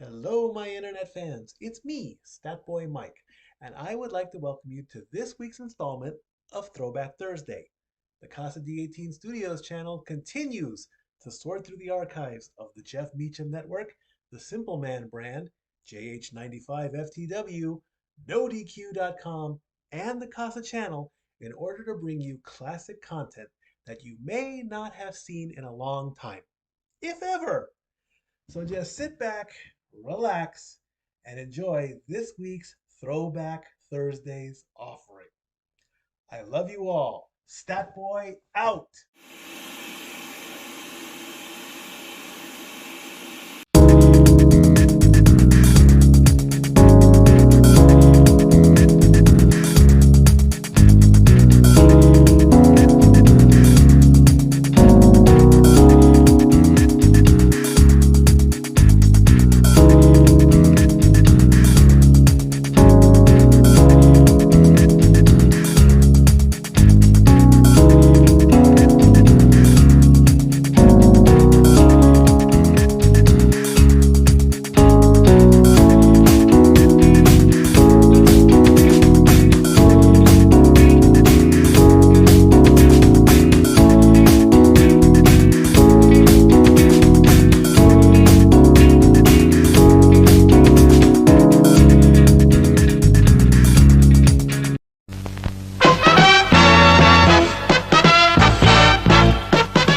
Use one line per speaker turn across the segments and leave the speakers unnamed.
Hello, my internet fans. It's me, Statboy Mike, and I would like to welcome you to this week's installment of Throwback Thursday. The Casa D18 Studios Channel continues to sort through the archives of the Jeff Meacham Network, the Simple Man brand, JH95 FTW, NoDQ.com, and the Casa Channel in order to bring you classic content that you may not have seen in a long time, if ever. So just sit back, relax, and enjoy this week's Throwback Thursdays offering. I love you all. Statboy out.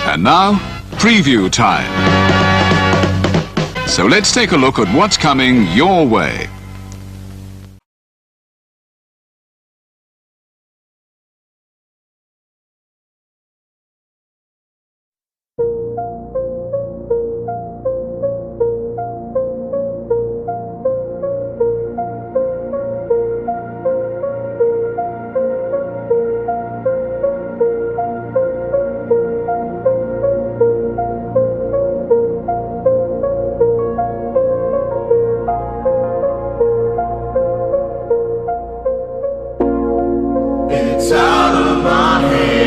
And now, preview time. So let's take a look at what's coming your way.
It's out of my hands,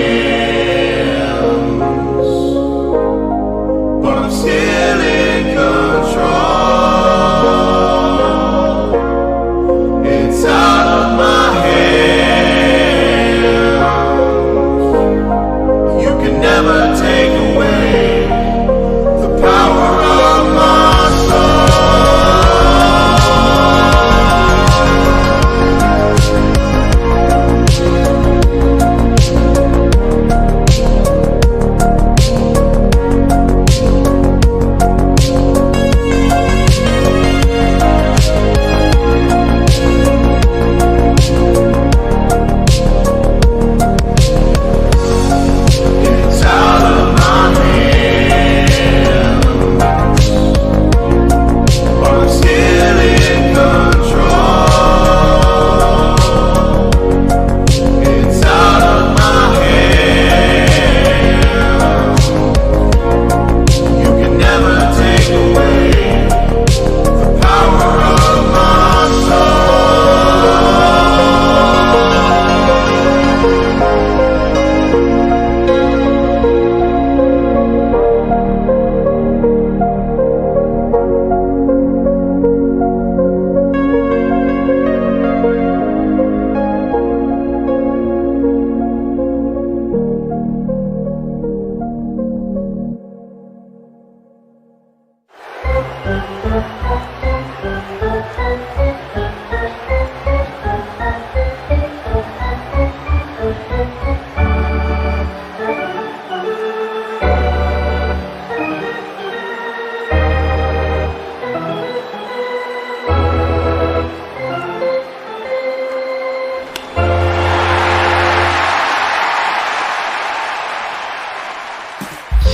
but I'm still in control. It's out of my hands. You can never take away the power of my soul.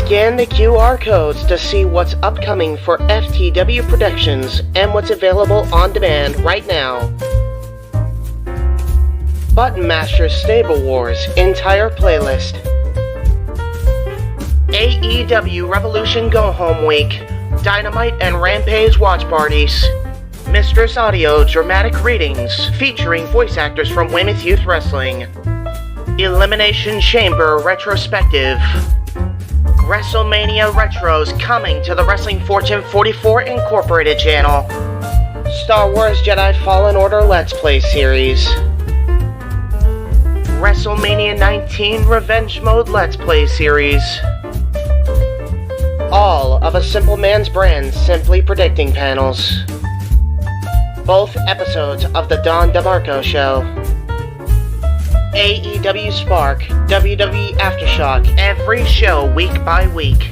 Scan the QR codes to see what's upcoming for FTW Productions and what's available on demand right now. Button Master Stable Wars entire playlist. AEW Revolution Go Home Week, Dynamite and Rampage watch parties. Mistress Audio dramatic readings featuring voice actors from Weymouth Youth Wrestling. Elimination Chamber retrospective. WrestleMania Retros coming to the Wrestling Fortune 44 Incorporated channel. Star Wars Jedi Fallen Order Let's Play series. WrestleMania 19 Revenge Mode Let's Play series. All of A Simple Man's Brand Simply Predicting panels. Both episodes of The Don DeMarco Show. AEW Spark, WWE Aftershock, every show week by week.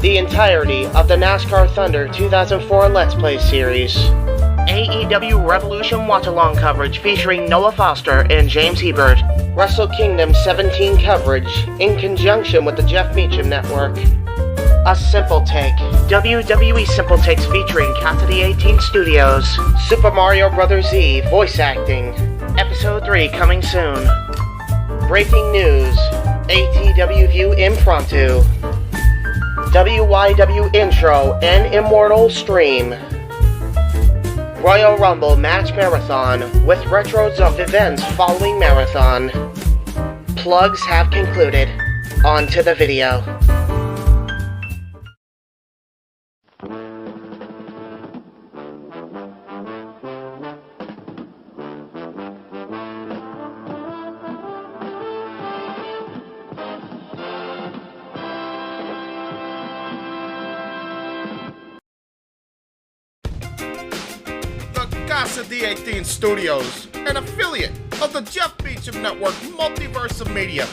The entirety of the NASCAR Thunder 2004 Let's Play series. AEW Revolution watch-along coverage featuring Noah Foster and James Hebert. Wrestle Kingdom 17 coverage in conjunction with the Jeff Meacham Network. A Simple Take, WWE Simple Takes featuring Casa D18 Studios. Super Mario Bros. Z voice acting. Episode 3 coming soon. Breaking news, ATW View Impromptu. WYW Intro and Immortal Stream. Royal Rumble Match Marathon with retros of events following Marathon. Plugs have concluded. On to the video.
Casa D18 Studios, an affiliate of the Jeff Meacham Network Multiverse of Media,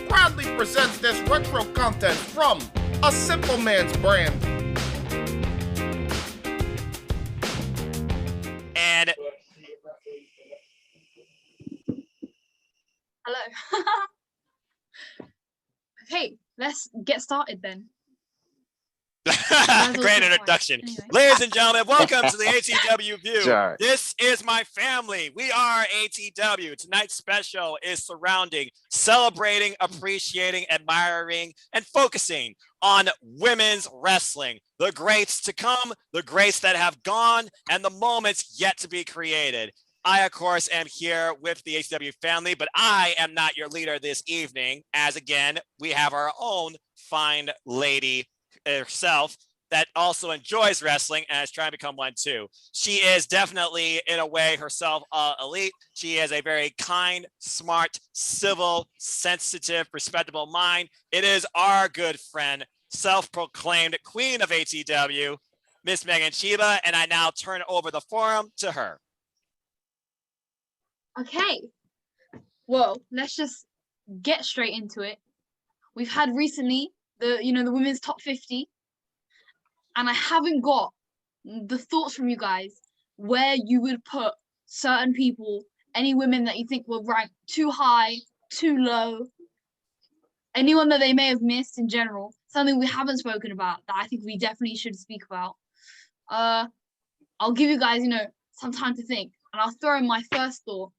proudly presents this retro content from A Simple Man's Brand.
And
hello. Okay, let's get started then.
great introduction.
Anyway.
Ladies and gentlemen, welcome to the ATW View.
Sorry.
This is my family. We are ATW. Tonight's special is surrounding, celebrating, appreciating, admiring, and focusing on women's wrestling. The greats to come, the greats that have gone, and the moments yet to be created. I, of course, am here with the ATW family, but I am not your leader this evening, as again, we have our own fine lady herself that also enjoys wrestling and is trying to become one too. She is definitely, in a way, herself elite. She is a very kind, smart, civil, sensitive, respectable mind. It is our good friend, self-proclaimed queen of ATW, Miss Megan Chiba, and I now turn over the forum to her.
Okay. Well, let's just get straight into it. We've had recently the women's top 50, and I haven't got the thoughts from you guys where you would put certain people, any women that you think were ranked too high, too low, anyone that they may have missed in general, something we haven't spoken about that I think we definitely should speak about. I'll give you guys, some time to think, and I'll throw in my first thought.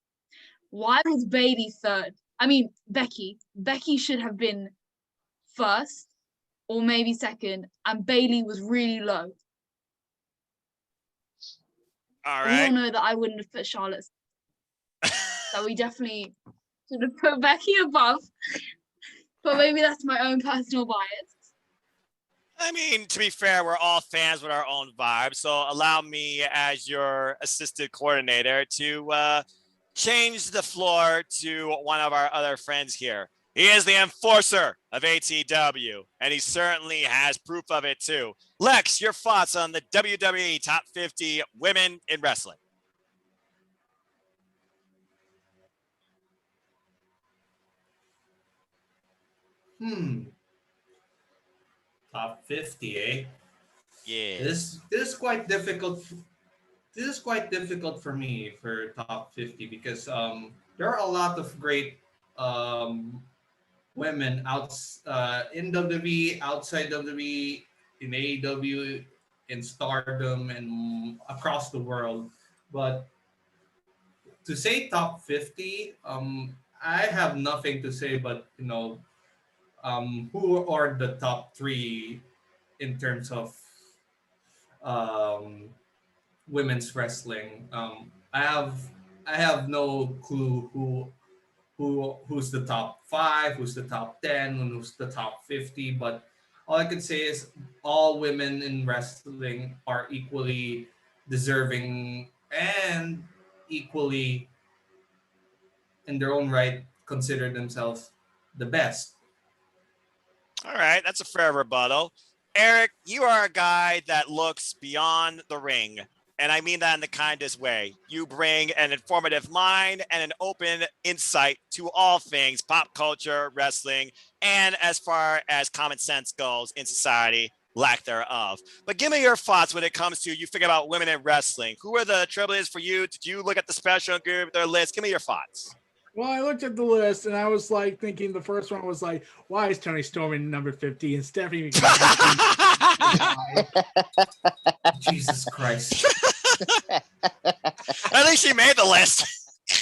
Why was Bayley third? I mean, Becky. Becky should have been first, or maybe second, and Bayley was really low.
All
We
right.
all know that I wouldn't have put Charlotte. So we definitely should have put Becky above. But maybe that's my own personal bias.
I mean, to be fair, we're all fans with our own vibe. So allow me, as your assistant coordinator, to change the floor to one of our other friends here. He is the enforcer of ATW, and he certainly has proof of it too. Lex, your thoughts on the WWE Top 50 Women in Wrestling?
Top 50, eh?
Yeah.
This is quite difficult. This is quite difficult for me for top 50 because there are a lot of great women in WWE, outside WWE, in AEW, in Stardom, and across the world. But to say top 50, I have nothing to say, but who are the top three in terms of women's wrestling? I have no clue who's the top 5, who's the top 10, and who's the top 50. But all I could say is all women in wrestling are equally deserving and equally in their own right consider themselves the best.
All right, that's a fair rebuttal. Eric, you are a guy that looks beyond the ring. And I mean that in the kindest way. You bring an informative mind and an open insight to all things pop culture, wrestling, and as far as common sense goes in society, lack thereof. But give me your thoughts when it comes to you think about women in wrestling. Who are the trailblazers for you? Did you look at the special and give their list? Give me your thoughts.
Well, I looked at the list and I was like thinking the first one was like, why is Tony Storm in number 50 and Stephanie
Jesus Christ.
At least she made the list.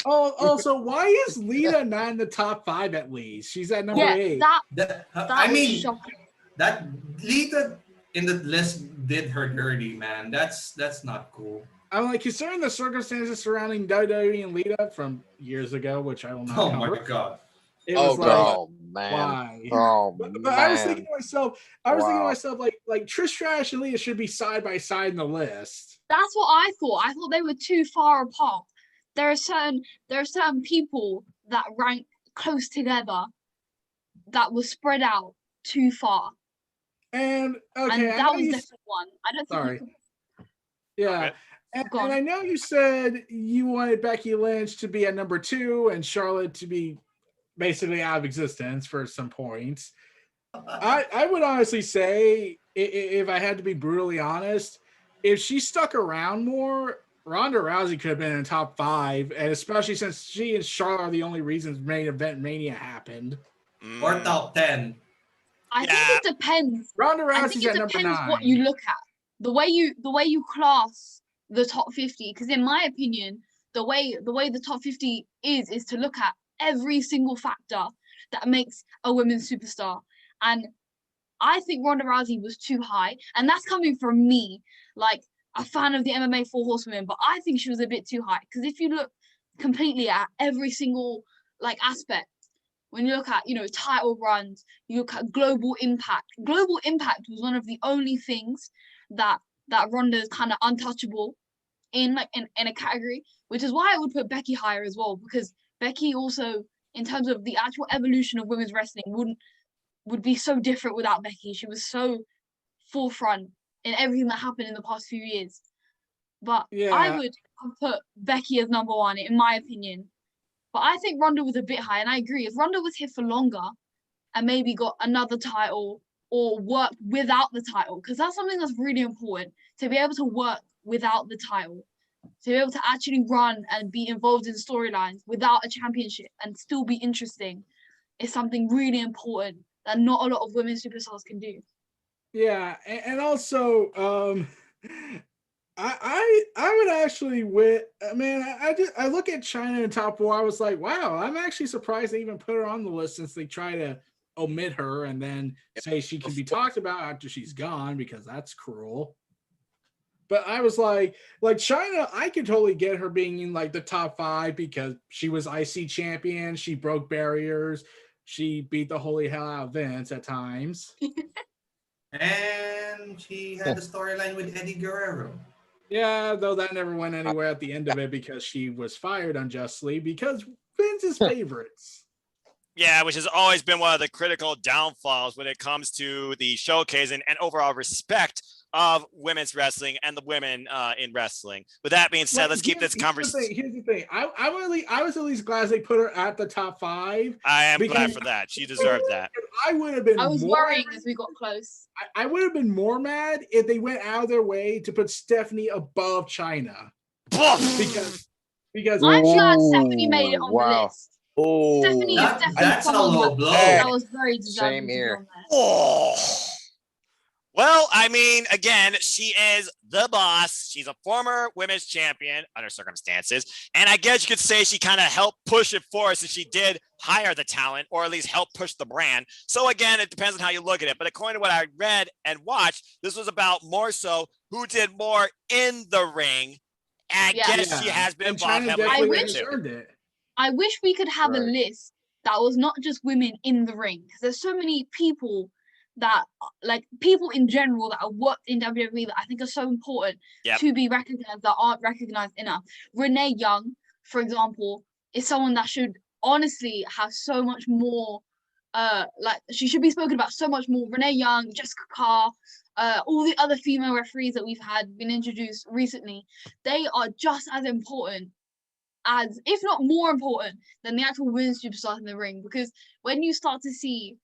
Oh, also, why is Lita not in the top 5 at least? She's at number 8.
That,
that was shocking.
that Lita in the list did her dirty, man. That's not cool.
I'm like, considering the circumstances surrounding WWE and Lita from years ago, which I will not
Oh
cover,
my god.
it
Oh,
was like,
man.
why?
Oh,
But
man.
I was thinking to myself,
Wow.
like Trish Stratus and Lita should be side by side in the list.
That's what I thought. I thought they were too far apart. There are certain people that rank close together that were spread out too far.
And okay,
And
I
that
know
was
you,
definitely one. I don't think
sorry.
you could,
yeah.
Okay.
Go on.
And I know you said you wanted Becky Lynch to be at number 2 and Charlotte to be basically out of existence for some points. I would honestly say, if I had to be brutally honest, if she stuck around more, Ronda Rousey could have been in the top 5, and especially since she and Charlotte are the only reasons main event Mania happened.
Or top 10.
I think it depends.
Ronda
I
Rousey's
think it
at number
depends
9.
what you look at. The way you class the top 50, because in my opinion, the way the top 50 is to look at every single factor that makes a women's superstar. And I think Ronda Rousey was too high, and that's coming from me, like a fan of the MMA 4 Horsewomen, but I think she was a bit too high, because if you look completely at every single like aspect, when you look at, you know, title runs, you look at global impact. Global impact was one of the only things that Ronda is kind of untouchable in a category, which is why I would put Becky higher as well, because Becky also, in terms of the actual evolution of women's wrestling, would be so different without Becky. She was so forefront in everything that happened in the past few years. But
Yeah.
I would put Becky as number 1 in my opinion. But I think Ronda was a bit high, and I agree. If Ronda was here for longer and maybe got another title or worked without the title, because that's something that's really important, to be able to work without the title, to be able to actually run and be involved in storylines without a championship and still be interesting, is something really important that not a lot of women superstars can do.
Yeah, and also, I would actually I look at China in top 4. I was like, wow, I'm actually surprised they even put her on the list, since they try to omit her and then say she can be talked about after she's gone, because that's cruel. But I was like China, I could totally get her being in like the top 5 because she was IC champion, she broke barriers, she beat the holy hell out of Vince at times.
And she had the storyline with Eddie Guerrero.
Yeah, though that never went anywhere at the end of it because she was fired unjustly because Vince's favorites.
Yeah, which has always been one of the critical downfalls when it comes to the showcasing and overall respect of women's wrestling and the women in wrestling. With that being said, let's keep this conversation.
Here's the thing. I was at least glad they put her at the top 5.
I am glad for that. She deserved that.
I would have been.
I was worrying as we got close.
I would have been more mad if they went out of their way to put Stephanie above China. because
I'm glad Stephanie made it on
wow.
the list.
Oh,
Stephanie is definitely
that's a
someone
low
that,
blow.
that was very deserving
Same
to be
here.
on there.
Oh. Well, I mean, again, she is the boss. She's a former women's champion under circumstances. And I guess you could say she kind of helped push it for us, since she did hire the talent, or at least help push the brand. So again, it depends on how you look at it. But according to what I read and watched, this was about more so who did more in the ring. And I guess she has been
and
involved
China
heavily
definitely
in it too.
deserved it.
I wish we could have a
Right.
list that was not just women in the ring, because there's so many people that like people in general that have worked in WWE that I think are so important to be recognized that aren't recognized enough. Renee Young, for example, is someone that should honestly have so much more like she should be spoken about so much more. Renee Young, Jessica Carr, all the other female referees that we've had been introduced recently, they are just as important as, if not more important than the actual women's superstars in the ring. Because when you start to see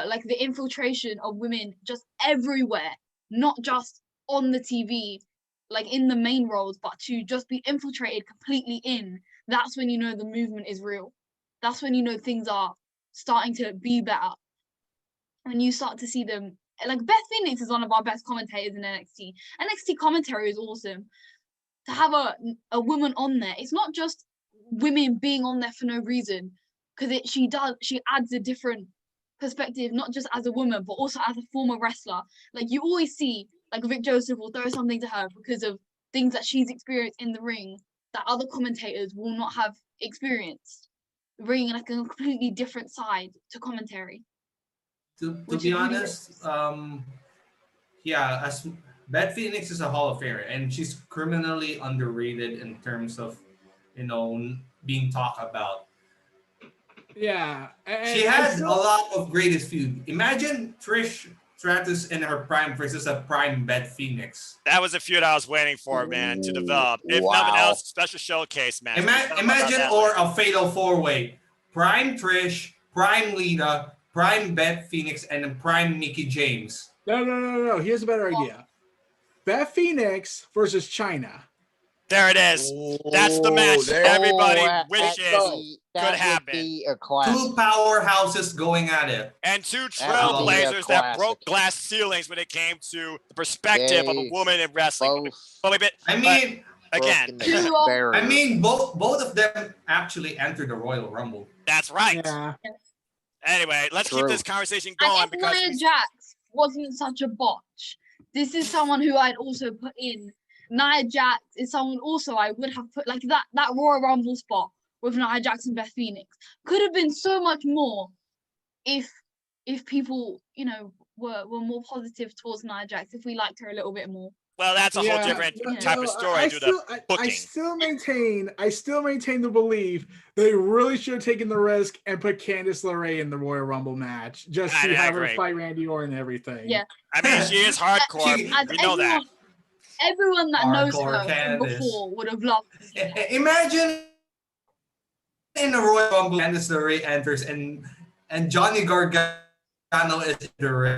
like the infiltration of women just everywhere, not just on the TV, like in the main roles, but to just be infiltrated completely in, that's when you know the movement is real. That's when you know things are starting to be better. And you start to see them, like Beth Phoenix is one of our best commentators in NXT. NXT commentary is awesome. To have a woman on there, it's not just women being on there for no reason, because she adds a different perspective, not just as a woman, but also as a former wrestler. Like you always see, like Vic Joseph will throw something to her because of things that she's experienced in the ring that other commentators will not have experienced, bringing like a completely different side to commentary.
To be honest, yeah, as Beth Phoenix is a Hall of Famer, and she's criminally underrated in terms of, being talked about.
Yeah,
She had a lot of greatest feud. Imagine Trish Stratus in her prime versus a prime Beth Phoenix.
That was a feud I was waiting for, man, to develop. If nothing else, special showcase, man.
Imagine a fatal four-way: prime Trish, prime Lita, prime Beth Phoenix, and then prime Mickey James.
No. Here's a better idea: Beth Phoenix versus Chyna.
There it is. That's the match everybody wishes could happen.
Two powerhouses going at it.
And two trailblazers that broke glass ceilings when it came to the perspective of a woman in wrestling.
Both of them actually entered the Royal Rumble.
That's right.
Yeah.
Anyway, let's keep this conversation going.
And if Nia Jax wasn't such a botch, this is someone who I'd also put in. Nia Jax is someone also I would have put, like that Royal Rumble spot with Nia Jax and Beth Phoenix could have been so much more if people, were more positive towards Nia Jax, if we liked her a little bit more.
Well, that's a whole different type of story.
I still maintain the belief they really should have taken the risk and put Candice LeRae in the Royal Rumble match just to have her fight Randy Orton and everything.
Yeah.
I mean, she is hardcore. We know that.
Everyone that knows her
Candice
from before would have loved it.
Imagine in the Royal Rumble, Candice LeRae enters and Johnny Gargano is in the ring.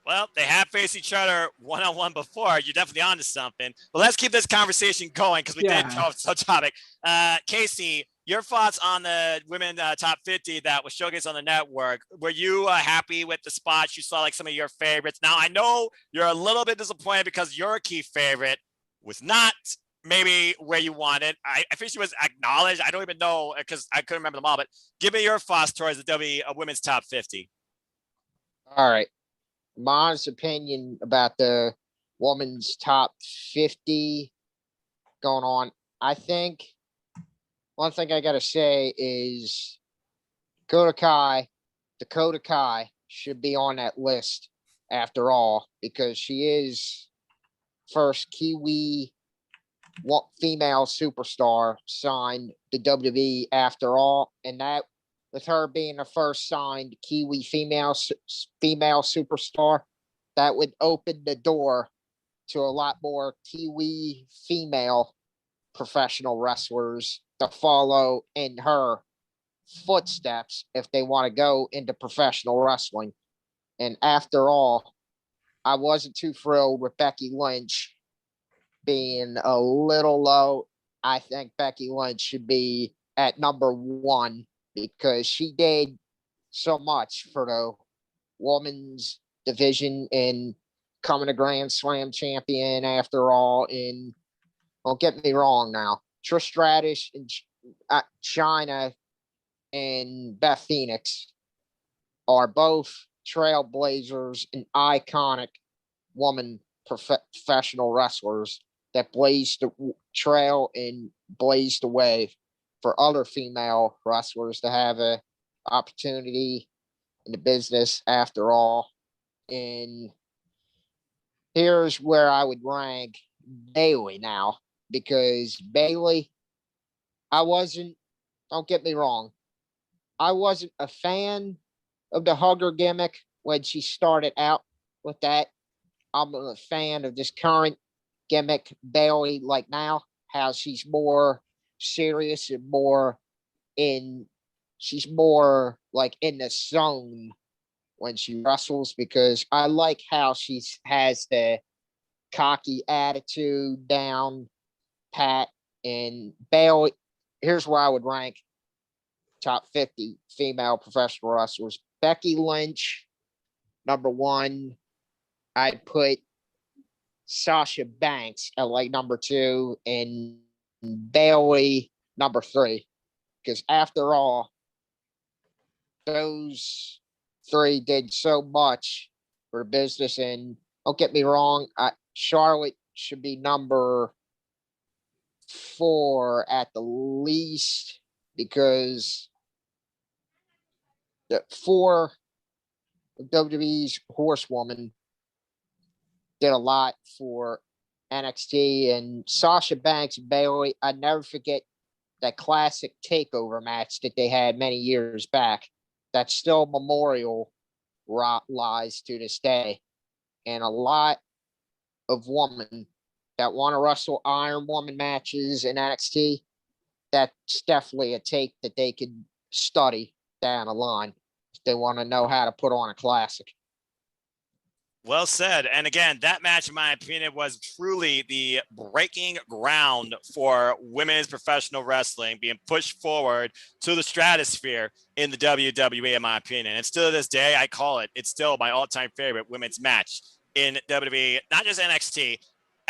Well, they have faced each other one-on-one before. You're definitely onto something. But let's keep this conversation going because we did go off the topic. Casey, your thoughts on the women top 50 that was showcased on the network. Were you happy with the spots? You saw like some of your favorites. Now, I know you're a little bit disappointed because your key favorite was not maybe where you wanted. I think she was acknowledged. I don't even know because I couldn't remember them all. But give me your thoughts towards the WWE Women's Top 50.
All right. My honest opinion about the women's top 50 going on. I think one thing I got to say is Dakota Kai should be on that list after all, because she is first Kiwi female superstar signed to WWE after all. And that, with her being the first signed Kiwi female superstar, that would open the door to a lot more Kiwi female professional wrestlers to follow in her footsteps if they want to go into professional wrestling. And after all, I wasn't too thrilled with Becky Lynch being a little low. I think Becky Lynch should be at number 1, because she did so much for the women's division in coming a Grand Slam champion after all. And don't get me wrong now, Trish Stratus and Chyna and Beth Phoenix are both trailblazers and iconic woman professional wrestlers that blazed the trail and blazed the way for other female wrestlers to have a opportunity in the business after all. And here's where I would rank Bailey now, because Bailey, don't get me wrong, I wasn't a fan of the hugger gimmick when she started out with that. I'm a fan of this current gimmick, Bailey, like now, how she's more serious and she's more like in the zone when she wrestles, because I like how she has the cocky attitude down pat. And Bailey, here's where I would rank top 50 female professional wrestlers. Becky Lynch, number 1. I'd put Sasha Banks at like number 2, and Bailey number 3. Because after all, those 3 did so much for business. And don't get me wrong, Charlotte should be number 4 at the least, because the 4 of WWE's horsewoman did a lot for NXT. And Sasha Banks and Bailey, I never forget that classic takeover match that they had many years back. That's still memorial lies to this day. And a lot of women that want to wrestle Iron Woman matches in NXT, that's definitely a tape that they could study down the line if they want to know how to put on a classic.
Well said. And again, that match, in my opinion, was truly the breaking ground for women's professional wrestling, being pushed forward to the stratosphere in the WWE, in my opinion. And still to this day, I call it, it's still my all-time favorite women's match in WWE, not just NXT,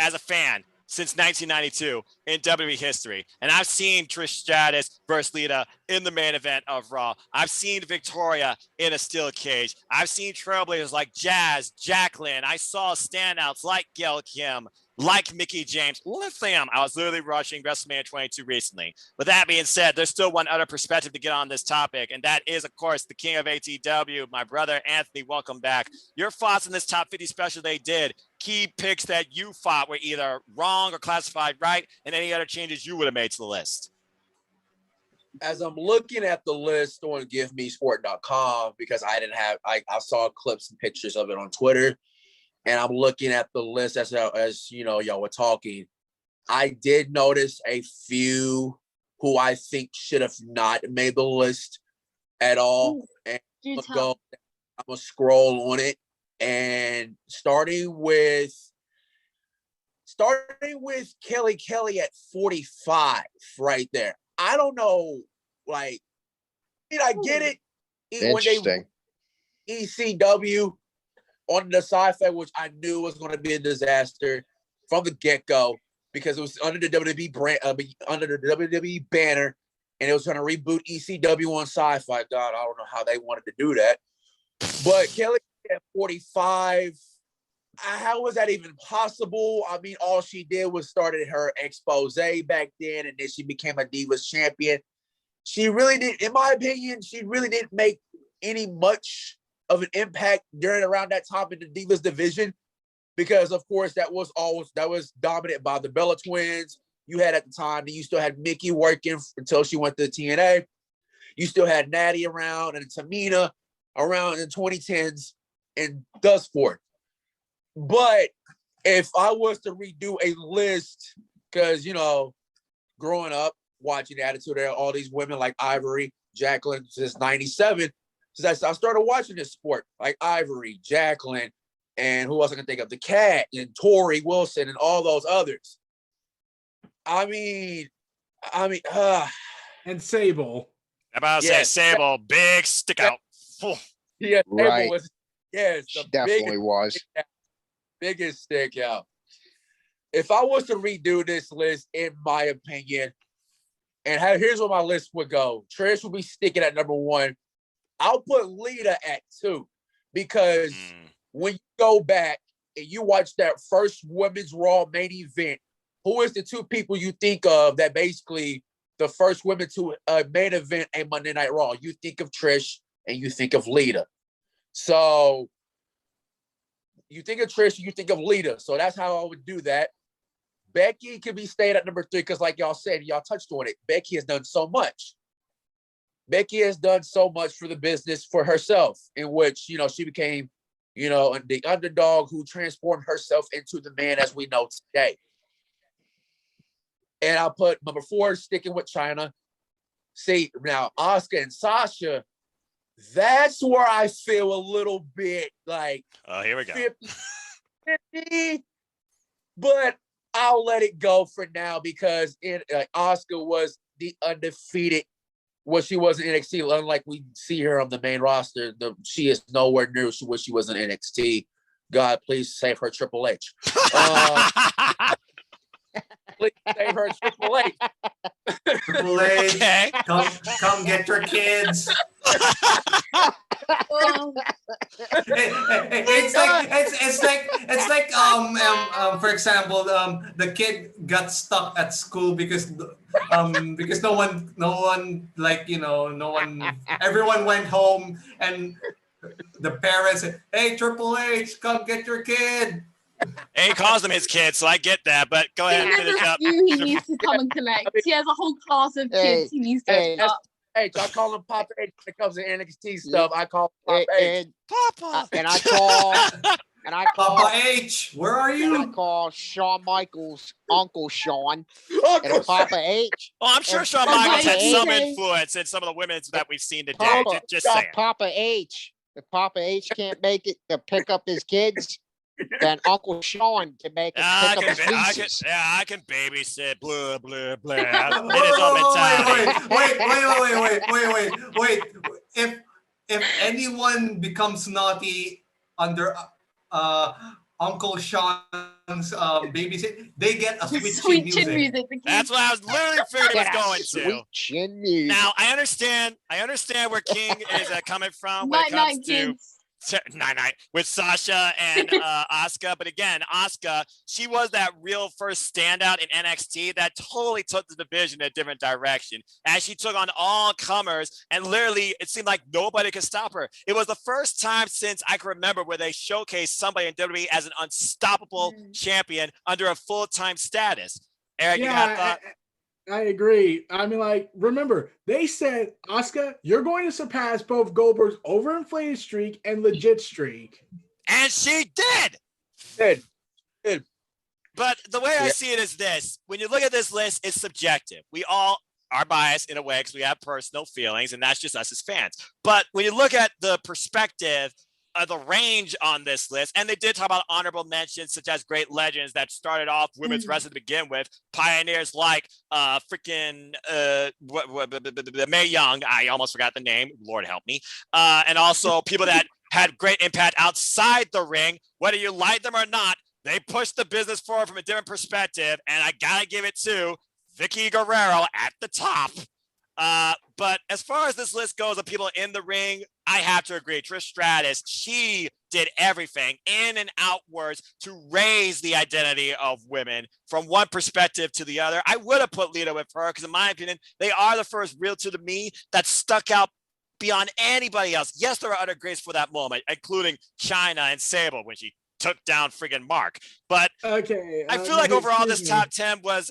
as a fan since 1992 in WWE history. And I've seen Trish Stratus versus Lita in the main event of Raw. I've seen Victoria in a steel cage. I've seen trailblazers like Jazz, Jacqueline. I saw standouts like Gail Kim, like Mickie James. Lithium. I was literally rushing WrestleMania 22 recently. With that being said, there's still one other perspective to get on this topic, and that is, of course, the king of ATW, my brother Anthony. Welcome back. Your thoughts on this top 50 special they did. Key picks that you thought were either wrong or classified right, and any other changes you would have made to the list.
As I'm looking at the list on GiveMeSport.com, because I saw clips and pictures of it on Twitter, and I'm looking at the list as you know, y'all were talking. I did notice a few who I think should have not made the list at all. And I'm gonna scroll on it, and starting with Kelly at 45 right there. I don't know, like, I get it.
Interesting.
When ECW on the sci-fi, which I knew was going to be a disaster from the get-go, because it was under the WWE brand, under the WWE banner, and it was going to reboot ECW on sci-fi. God, I don't know how they wanted to do that. But Kelly at 45, how was that even possible? I mean, all she did was started her expose back then, and then she became a Divas champion. She really did, in my opinion, she really didn't make any much of an impact around that time in the Divas division, because of course that was dominated by the Bella Twins. You had at the time, you still had Mickey working until she went to TNA. You still had Natty around and Tamina around in the 2010s and thus forth. But if I was to redo a list, because, you know, growing up, watching the Attitude Era, all these women like Ivory, Jacqueline, since 97, since I started watching this sport, like Ivory, Jacqueline, and who else I can think of? The Cat and Tori Wilson and all those others. I mean,
and Sable.
I'm about to say Sable, big stick out.
Yeah,
right.
Sable was, yes,
she definitely was.
Biggest stick out. If I was to redo this list, in my opinion, and here's where my list would go. Trish would be sticking at number 1. I'll put Lita at 2, because when you go back and you watch that first Women's Raw main event, who is the 2 people you think of that basically the first women to main event a Monday Night Raw? You think of Trish and you think of Lita. So You think of Trish, you think of Lita. So that's how I would do that. Becky can be stayed at number 3 because, like y'all said, y'all touched on it. Becky has done so much. Becky has done so much for the business for herself, in which, she became, the underdog who transformed herself into the man as we know today. And I'll put number 4, sticking with China. See, now, Asuka and Sasha, that's where I feel a little bit like,
oh, here we go.
50, but I'll let it go for now because Asuka was the undefeated. Well, she was in NXT, unlike we see her on the main roster. She is nowhere near what she was in NXT. God, please save her, Triple H. Please save her, Triple H.
Triple H,
Okay.
come get your kids. It's like for example, the kid got stuck at school because no one everyone went home and the parents said, "Hey, Triple H, come get your kid."
He calls them his kids, so I get that. But go ahead and finish up.
He needs to come and collect. He has a whole class of kids he needs to pick up.
H. I call him Papa H when it comes to NXT stuff. I call him Papa H.
Papa.
And I call
Papa H. Where are you?
I call Shawn Michaels Uncle Shawn. And Papa H.
Oh, I'm sure Shawn Michaels had some influence in some of the women that we've seen today. Just saying.
Papa H. If Papa H can't make it to pick up his kids, then Uncle Shawn can make it pick up his pieces.
I can babysit. Blah blah blah. It is all mentality.
Wait. If anyone becomes naughty under Uncle Sean's babysit, they get a sweet chin music.
That's what I was literally figuring it was going to.
Sweet chin music.
Now I understand where King is coming from when it comes to night with Sasha and Asuka. But again, Asuka, she was that real first standout in NXT that totally took the division in a different direction as she took on all comers, and literally it seemed like nobody could stop her. It was the first time since I can remember where they showcased somebody in WWE as an unstoppable champion under a full-time status. Eric, you got a thought?
I agree. I mean, like, remember, they said, Asuka, you're going to surpass both Goldberg's overinflated streak and legit streak.
And she did.
Did.
But the way I see it is this. When you look at this list, it's subjective. We all are biased in a way because we have personal feelings, and that's just us as fans. But when you look at the perspective, the range on this list, and they did talk about honorable mentions such as great legends that started off women's wrestling to begin with, pioneers like Mae Young, I almost forgot the name, Lord help me, and also people that had great impact outside the ring. Whether you like them or not, they pushed the business forward from a different perspective, and I gotta give it to Vicky Guerrero at the top. But as far as this list goes of people in the ring, I have to agree. Trish Stratus, she did everything in and outwards to raise the identity of women from one perspective to the other. I would have put Lita with her because in my opinion, they are the first real to me that stuck out beyond anybody else. Yes, there are other greats for that moment, including Chyna and Sable when she took down friggin' Mark. But
okay,
I feel like overall this top 10 was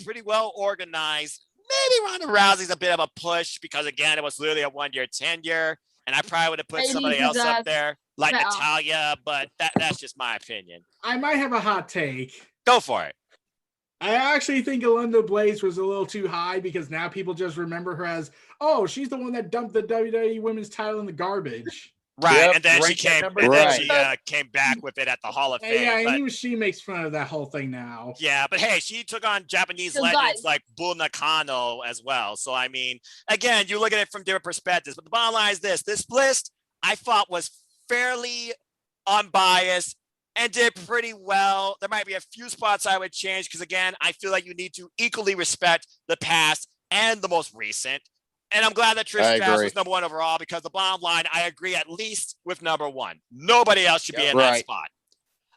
pretty well organized. Maybe Ronda Rousey's a bit of a push because, again, it was literally a one-year tenure, and I probably would have put somebody else up there like Natalya, but that's just my opinion.
I might have a hot take.
Go for it.
I actually think Alundra Blaze was a little too high because now people just remember her as, oh, she's the one that dumped the WWE Women's title in the garbage.
Right, and then she came back with it at the Hall of Fame.
Yeah, I knew she makes fun of that whole thing now.
Yeah, but hey, she took on Japanese legends like Bull Nakano as well. So, I mean, again, you look at it from different perspectives. But the bottom line is this list, I thought, was fairly unbiased and did pretty well. There might be a few spots I would change because, again, I feel like you need to equally respect the past and the most recent. And I'm glad that Trish Stratus was number one overall because the bottom line, I agree at least with number one. Nobody else should be in that spot.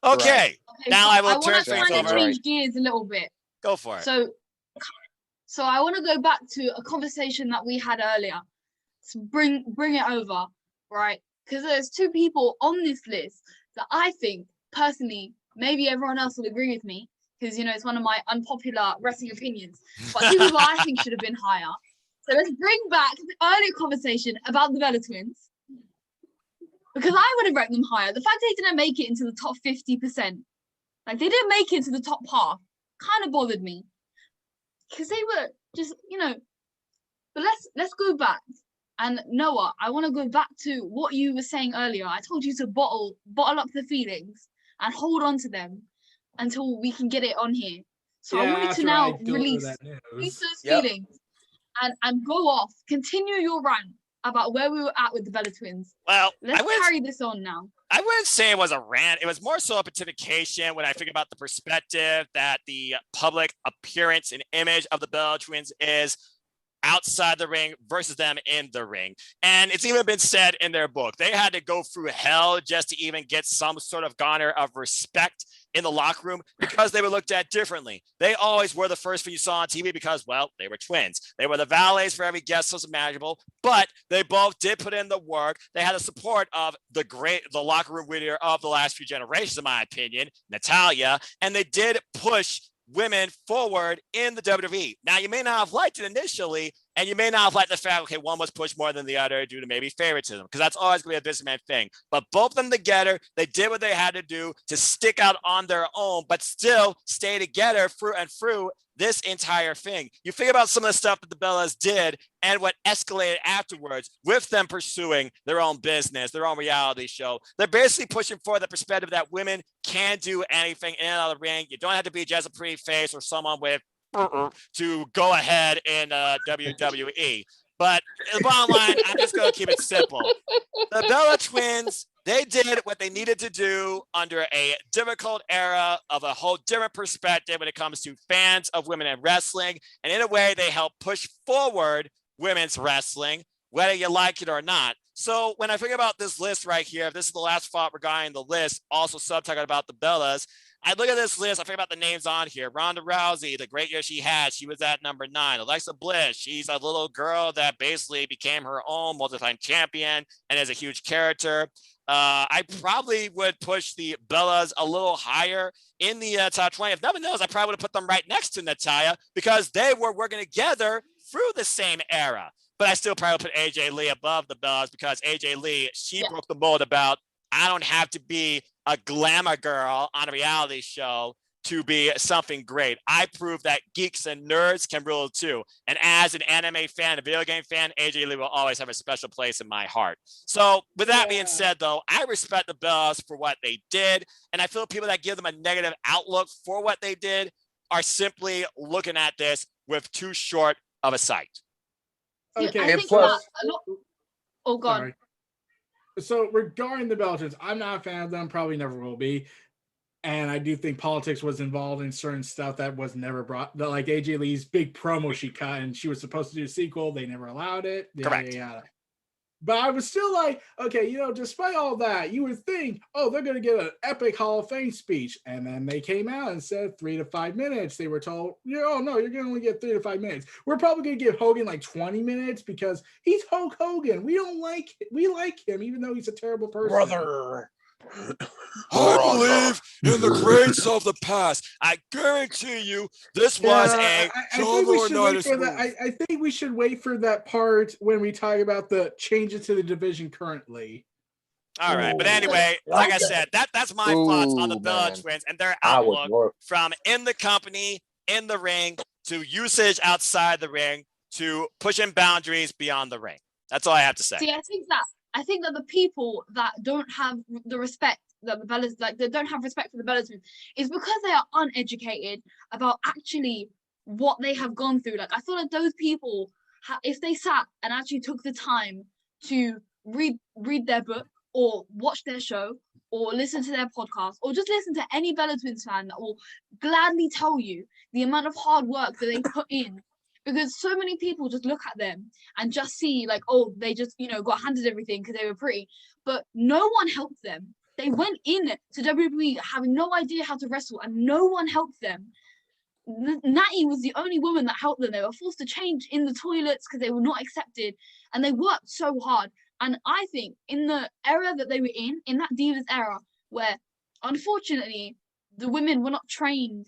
Okay, now I will turn things over.
I want to change gears a little bit.
Go for it.
So I want to go back to a conversation that we had earlier. To bring it over, right? Because there's two people on this list that I think personally, maybe everyone else will agree with me because it's one of my unpopular wrestling opinions. But this is what I think should have been higher. So let's bring back the earlier conversation about the Bella Twins, because I would have ranked them higher. The fact they didn't make it into the top 50%, like they didn't make it into the top half, kind of bothered me, because they were just But let's go back. And Noah, I want to go back to what you were saying earlier. I told you to bottle up the feelings and hold on to them until we can get it on here. So I wanted to now release those feelings and go off, continue your rant about where we were at with the Bella Twins.
Well,
let's carry this on now.
I wouldn't say it was a rant. It was more so a pontification when I think about the perspective that the public appearance and image of the Bella Twins is outside the ring versus them in the ring. And it's even been said in their book, they had to go through hell just to even get some sort of garner of respect in the locker room because they were looked at differently. They always were the first thing you saw on TV because, well, they were twins. They were the valets for every guest was imaginable, but they both did put in the work. They had the support of the locker room leader of the last few generations, in my opinion, Natalya, and they did push women forward in the WWE. Now, you may not have liked it initially, and you may not have liked the fact, okay, one was pushed more than the other due to maybe favoritism, because that's always going to be a businessman thing. But both of them together, they did what they had to do to stick out on their own, but still stay together through this entire thing. You think about some of the stuff that the Bellas did and what escalated afterwards with them pursuing their own business, their own reality show. They're basically pushing for the perspective that women can do anything in and out of the ring. You don't have to be just a pretty face or someone with to go ahead in WWE. But the bottom line, I'm just going to keep it simple. The Bella Twins, they did what they needed to do under a difficult era of a whole different perspective when it comes to fans of women in wrestling. And in a way, they helped push forward women's wrestling, whether you like it or not. So when I think about this list right here, if this is the last thought regarding the list, also subtitled about the Bellas, I look at this list, I think about the names on here. Ronda Rousey, the great year she had, she was at number 9. Alexa Bliss, she's a little girl that basically became her own multi-time champion and is a huge character. I probably would push the Bellas a little higher in the top 20. If nothing else, I probably would have put them right next to Natalya because they were working together through the same era. But I still probably put AJ Lee above the Bellas because AJ Lee, she broke the mold about I don't have to be a glamour girl on a reality show to be something great. I prove that geeks and nerds can rule too. And as an anime fan, a video game fan, AJ Lee will always have a special place in my heart. So with that being said, though, I respect the Bellas for what they did. And I feel people that give them a negative outlook for what they did are simply looking at this with too short of a sight.
Okay.
And plus, oh, God.
Sorry. So regarding the Bella Twins, I'm not a fan of them, probably never will be. And I do think politics was involved in certain stuff that was never brought. Like AJ Lee's big promo she cut, and she was supposed to do a sequel. They never allowed it.
Correct.
But I was still like, okay, despite all that, you would think, oh, they're going to get an epic Hall of Fame speech. And then they came out and said 3 to 5 minutes. They were told, oh, no, you're going to only get 3 to 5 minutes. We're probably going to give Hogan like 20 minutes because he's Hulk Hogan. We like him, even though he's a terrible person.
Brother.
I believe in the greats of the past. I guarantee you this was a
I think we should wait for that part when we talk about the changes to the division currently.
All right, but anyway, like I said, that's my thoughts on the Bella Twins and their outlook from in the company, in the ring, to usage outside the ring, to pushing boundaries beyond the ring. That's all I have to say.
See, I think that the people that don't have the respect that the Bellas, they don't have respect for the Bella Twins, is because they are uneducated about actually what they have gone through. Like, I feel like those people, if they sat and actually took the time to read their book or watch their show or listen to their podcast or just listen to any Bella Twins fan that will gladly tell you the amount of hard work that they put in. Because so many people just look at them and just see like, oh, they just, got handed everything because they were pretty. But no one helped them. They went in to WWE having no idea how to wrestle and no one helped them. Natty was the only woman that helped them. They were forced to change in the toilets because they were not accepted. And they worked so hard. And I think in the era that they were in that Divas era, where unfortunately, the women were not trained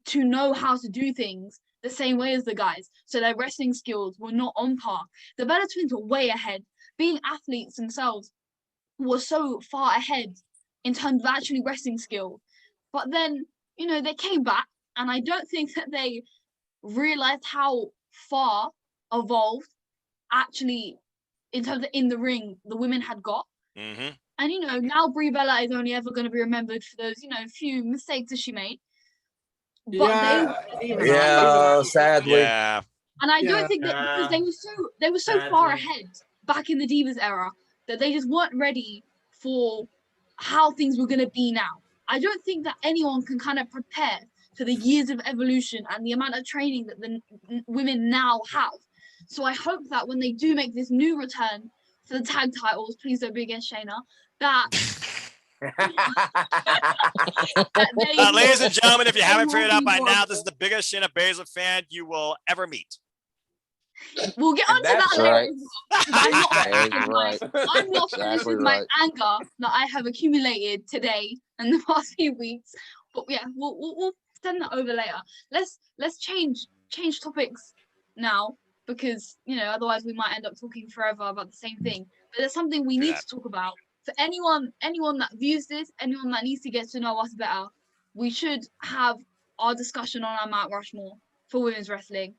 to know how to do things the same way as the guys. So their wrestling skills were not on par. The Bella Twins were way ahead. Being athletes themselves were so far ahead in terms of actually wrestling skill. But then, you know, they came back, and I don't think that they realized how far evolved actually in terms of in the ring the women had got.
Mm-hmm.
And you know, now Brie Bella is only ever going to be remembered for those, you know, few mistakes that she made. But
sadly.
Yeah.
And I don't think that because they were so far ahead back in the Divas era that they just weren't ready for how things were going to be now. I don't think that anyone can kind of prepare for the years of evolution and the amount of training that the women now have. So I hope that when they do make this new return for the tag titles, please don't be against Shayna, that
ladies and gentlemen, if you haven't figured it out by now,
horrible.
this is the biggest Shayna Baszler fan you will ever meet.
We'll get onto that
that's
later.
right.
as well, 'cause I'm not
That
finished
is
with my,
right.
I'm not finished
Exactly
with my
right.
anger that I have accumulated today and the past few weeks. But yeah, we'll send that over later. Let's change topics now, because you know otherwise we might end up talking forever about the same thing. But there's something we need to talk about. For anyone that views this, anyone that needs to get to know us better, we should have our discussion on our Mount Rushmore for women's wrestling.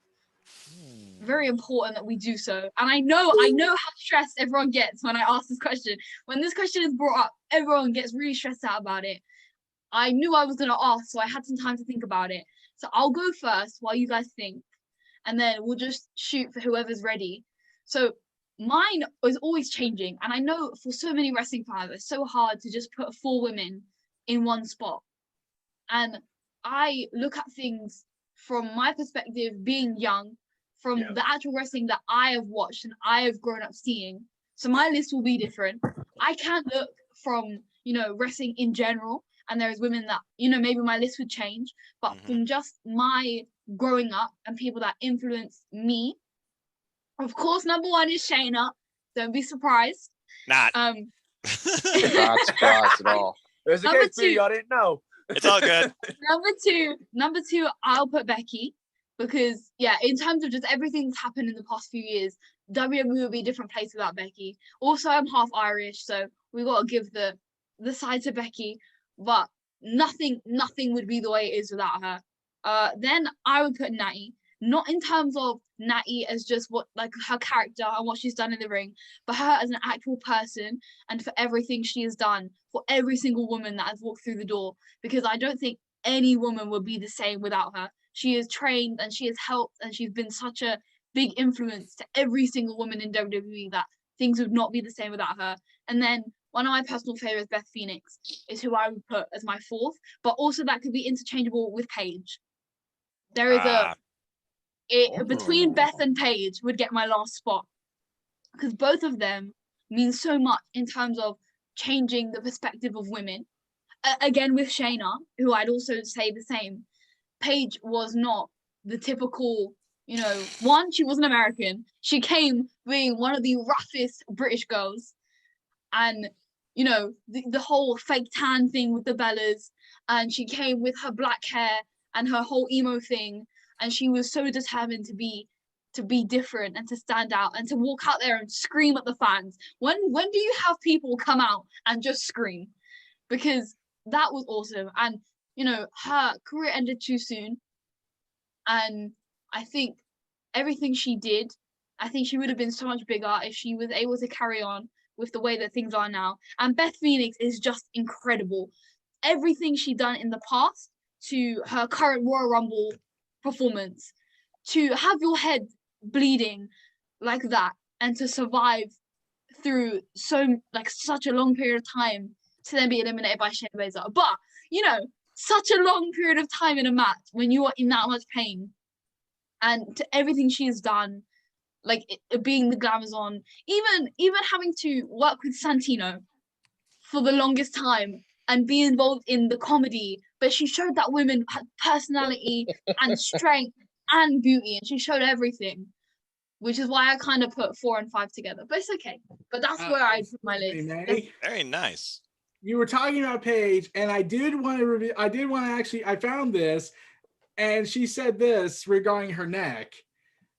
Very important that we do so. And I know how stressed everyone gets when I ask this question. When this question is brought up, everyone gets really stressed out about it. I knew I was going to ask, so I had some time to think about it. So I'll go first while you guys think, and then we'll just shoot for whoever's ready. So mine is always changing, and I know for so many wrestling fans, it's so hard to just put 4 women in one spot. And I look at things from my perspective, being young, from the actual wrestling that I have watched and I have grown up seeing. So my list will be different. I can't look from, you know, wrestling in general, and there's women that, you know, maybe my list would change, but from just my growing up and people that influenced me, of course, number 1 is Shayna. Don't be surprised.
Not.
Not surprised at all.
There's a
Number
case for you,
2.
I didn't know.
It's all good.
Number two, I'll put Becky, because in terms of just everything that's happened in the past few years, WWE would be a different place without Becky. Also, I'm half Irish, so we gotta give the side to Becky, but nothing would be the way it is without her. Then I would put Natty, not in terms of Natty as just what, like, her character and what she's done in the ring, but her as an actual person and for everything she has done for every single woman that has walked through the door, because I don't think any woman would be the same without her. She is trained and she has helped, and she's been such a big influence to every single woman in WWE that things would not be the same without her. And then one of my personal favorites, Beth Phoenix, is who I would put as my 4th, but also that could be interchangeable with Paige. There is between Beth and Paige would get my last spot, because both of them mean so much in terms of changing the perspective of women. Again, with Shayna, who I'd also say the same. Paige was not the typical, you know, one, she wasn't American. She came being one of the roughest British girls. And, you know, the whole fake tan thing with the Bellas. And she came with her black hair and her whole emo thing. And she was so determined to be different and to stand out and to walk out there and scream at the fans. When do you have people come out and just scream? Because that was awesome. And, you know, her career ended too soon. And I think everything she did, I think she would have been so much bigger if she was able to carry on with the way that things are now. And Beth Phoenix is just incredible. Everything she done in the past to her current Royal Rumble performance, to have your head bleeding like that and to survive through such a long period of time to then be eliminated by Shayna Baszler. But, you know, such a long period of time in a match when you are in that much pain, and to everything she has done, like being the Glamazon, even having to work with Santino for the longest time and be involved in the comedy, but she showed that women had personality and strength and beauty, and she showed everything, which is why I kind of put 4 and 5 together. But it's okay. But that's where I put my list.
Very nice.
you were talking about Paige, and I did want to actually, I found this, and she said this regarding her neck.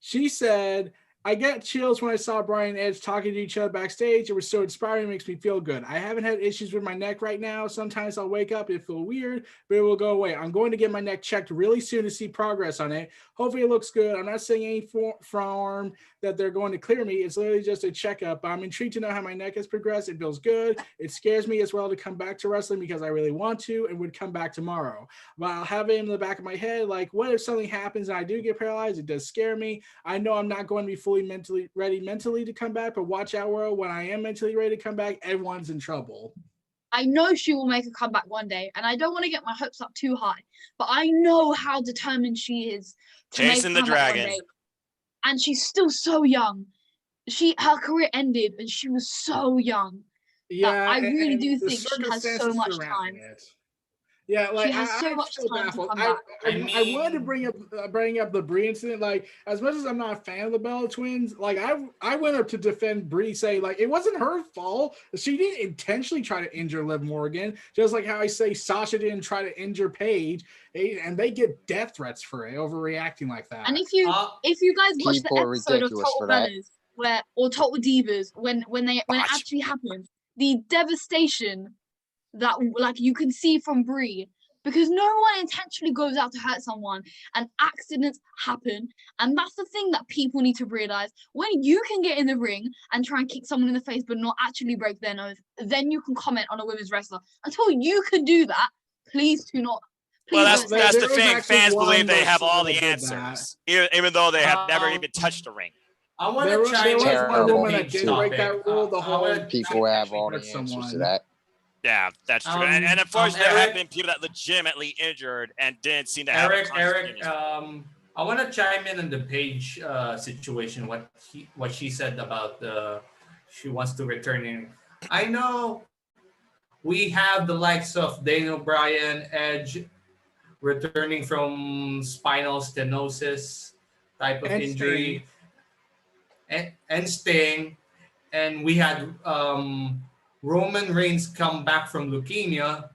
She said, I get chills when I saw Brian and Edge talking to each other backstage. It was so inspiring. It makes me feel good. I haven't had issues with my neck right now. Sometimes I'll wake up and feel weird, but it will go away. I'm going to get my neck checked really soon to see progress on it. Hopefully it looks good. I'm not saying any form that they're going to clear me. It's literally just a checkup. I'm intrigued to know how my neck has progressed. It feels good. It scares me as well to come back to wrestling because I really want to and would come back tomorrow. But I'll have it in the back of my head, like, what if something happens and I do get paralyzed? It does scare me. I know I'm not going to be fully mentally ready to come back, but watch out, world. When I am mentally ready to come back, everyone's in trouble.
I know she will make a comeback one day, and I don't want to get my hopes up too high, but I know how determined she is to
Chasing the
make a comeback
dragon.
one day. And she's still so young. Her career ended, and she was so young.
Yeah,
I really
and
do
the
think she has so
circumstances
much
surrounding
time.
it. Yeah, like
She has so
I'm
much
still
time to
baffled.
come
I
back.
I wanted to bring up the Brie incident. Like, as much as I'm not a fan of the Bella Twins, like I went up to defend Brie, say like it wasn't her fault. She didn't intentionally try to injure Liv Morgan, just like how I say Sasha didn't try to injure Paige, and they get death threats for it, overreacting like that.
And if you guys watch the
People are
episode of
ridiculous
Total
for that.
Bellas or Total Divas, when it actually happened, the devastation that like you can see from Brie, because no one intentionally goes out to hurt someone, and accidents happen, and that's the thing that people need to realize. When you can get in the ring and try and kick someone in the face but not actually break their nose, then you can comment on a women's wrestler. Until you can do that, please do not.
Well,
Please
that's
don't.
the thing. Fans believe they have all the
that did
answers, even though they have never even touched a ring.
I want
There
to
was
chime in
one
on the
woman that
Paige
did
topic.
break that rule. The whole
People have all the
hurt
answers to
someone.
that.
Yeah, that's true. And unfortunately, there
Eric-
have been people that legitimately injured and didn't seem to have
Eric,
a
Eric, I want to chime in on the Paige situation. What she said about she wants to return in. I know we have the likes of Daniel Bryan, Edge, returning from spinal stenosis type of
And
injury, and Sting, and we had Roman Reigns come back from leukemia.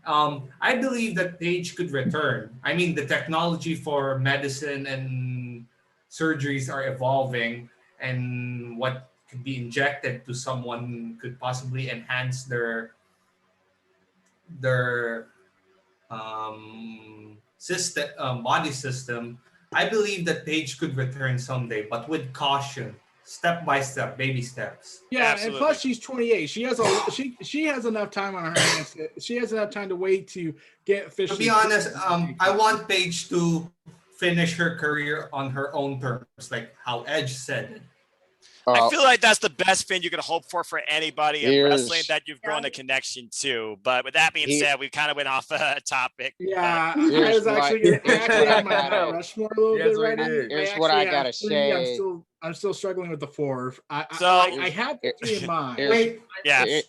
I believe that Paige could return. I mean, the technology for medicine and surgeries are evolving, and what could be injected to someone could possibly enhance their system, body system. I believe that Paige could return someday, but with caution, step by step, baby steps.
Yeah,
Absolutely.
and plus she's 28. She has she has enough time on her hands. She has enough time to wait to get
To
officially.
be honest, I want Paige to finish her career on her own terms, like how Edge said.
I feel like that's the best thing you could hope for anybody in
Here's-
wrestling that you've grown a connection to. But with that being said, we kind of went off a topic.
Yeah,
but-
I
Here's
was actually
what-
going to
here's
actually
what I
have my
gotta-
Mount Rushmore a little
Yes,
bit
we
right now.
did.
Here's
I
what I
actually have
gotta
three.
say.
I'm still struggling with the four. I have the three in mind.
Here's-
Wait,
Yeah.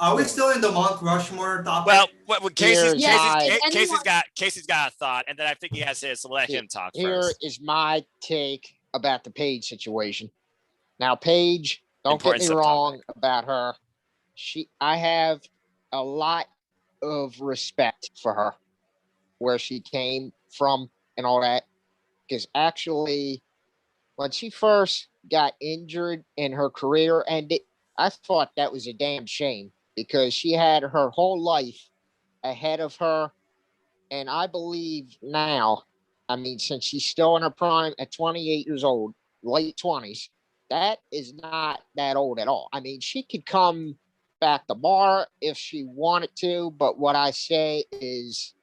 are we still in the Mount Rushmore topic?
Well, Casey's
Here's
Casey's got a thought, and then I think he has his. So we'll let him talk
Here
first.
is my take about the Paige situation. Now, Paige, don't
Important
get me
subtopic.
wrong about her. I have a lot of respect for her, where she came from and all that. Because actually, when she first got injured and her career ended, I thought that was a damn shame because she had her whole life ahead of her. And I believe now, I mean, since she's still in her prime at 28 years old, late 20s, that is not that old at all. I mean, she could come back tomorrow if she wanted to, but what I say is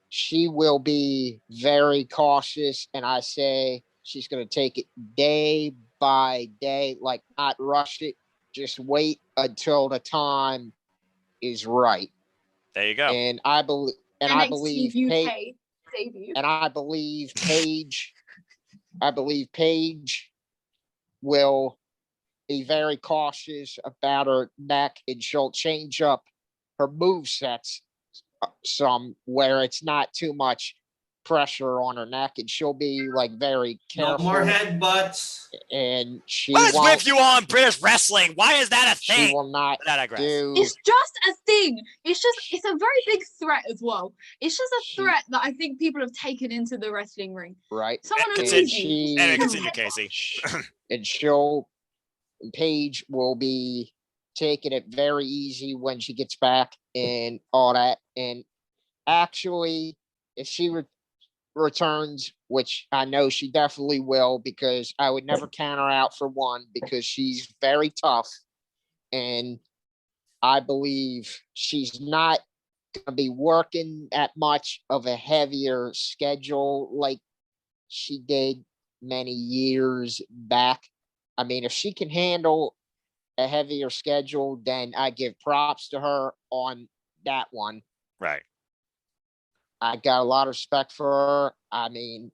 she will be very cautious, and I say she's going to take it day by day, like not rush it. Just wait until the time is right.
There you go.
And I believe,
NXT UK
Paige,
debut.
and I believe Paige, will be very cautious about her neck, and she'll change up her move sets some where it's not too much pressure on her neck, and she'll be like very
No
careful.
more headbutts.
And she
What is
won't.
with you on British wrestling? Why is that a
She
thing?
will not
But I digress.
do.
It's just a thing. It's a very big threat as well. It's just a
She-
threat that I think people have taken into the wrestling ring.
Right.
Someone
And
uneasy.
Anyway,
Come
continue,
on.
Casey.
And Paige will be taking it very easy when she gets back and all that. And actually, if she returns, which I know she definitely will, because I would never count her out for one, because she's very tough. And I believe she's not going to be working at much of a heavier schedule like she did many years back. I mean, if she can handle a heavier schedule, then I give props to her on that one.
Right.
I got a lot of respect for her. I mean,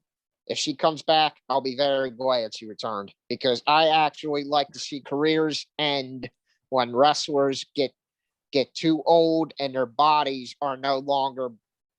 if she comes back, I'll be very glad she returned, because I actually like to see careers end when wrestlers get too old and their bodies are no longer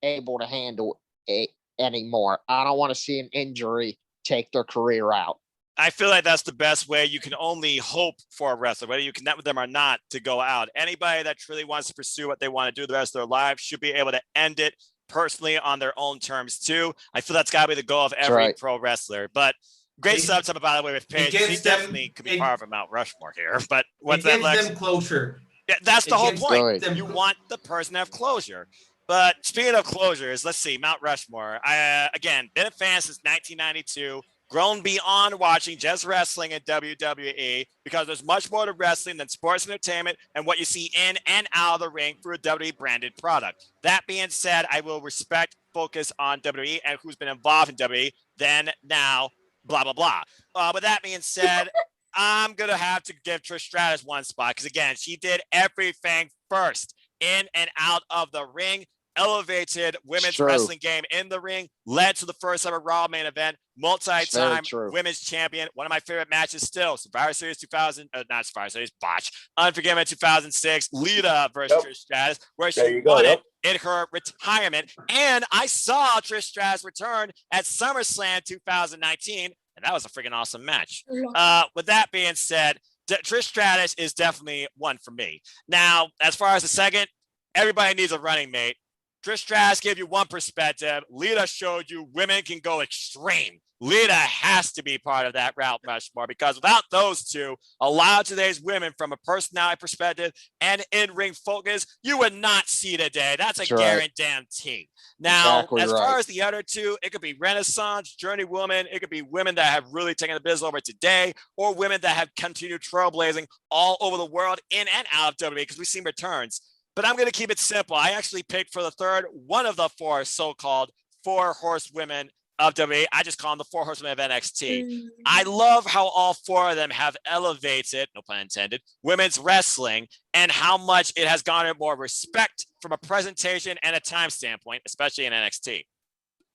able to handle it anymore. I don't want to see an injury take their career out.
I feel like that's the best way. You can only hope for a wrestler, whether you connect with them or not, to go out. Anybody that truly wants to pursue what they want to do the rest of their lives should be able to end it personally on their own terms too. I feel that's got to be the goal of every pro wrestler. But great sub by the way with Paige. She definitely could be part of a Mount Rushmore here. But what's that, Lex?
Gives them closure.
Yeah, that's the whole point.
them
You want the person to have closure. But speaking of closures, let's see, Mount Rushmore. I again been a fan since 1992. Grown beyond watching just wrestling in WWE, because there's much more to wrestling than sports entertainment and what you see in and out of the ring through a WWE branded product. That being said, I will respect, focus on WWE and who's been involved in WWE, then, now, blah, blah, blah. With that being said, I'm going to have to give Trish Stratus one spot, because again, she did everything first in and out of the ring. Elevated women's wrestling game in the ring, led to the first ever Raw main event, multi-time women's champion. One of my favorite matches still, Survivor Series 2000, not Survivor Series, botch, Unforgiven 2006, Lita versus Trish Stratus, where she won it in her retirement. And I saw Trish Stratus return at SummerSlam 2019, and that was a freaking awesome match. With that being said, Trish Stratus is definitely one for me. Now, as far as the second, everybody needs a running mate. Trish Stratus gave you one perspective. Lita showed you women can go extreme. Lita has to be part of that Mount Rushmore, because without those two, a lot of today's women from a personality perspective and in-ring focus, you would not see today. That's a guarantee. Now, as far as the other two, it could be Renaissance, Journey women. It could be women that have really taken the business over today, or women that have continued trailblazing all over the world in and out of WWE, because we've seen returns. But I'm going to keep it simple. I actually picked for the third one of the four so-called four horsewomen of WWE. I just call them the four horsewomen of NXT. I love how all four of them have elevated, no pun intended, women's wrestling, and how much it has garnered more respect from a presentation and a time standpoint, especially in NXT.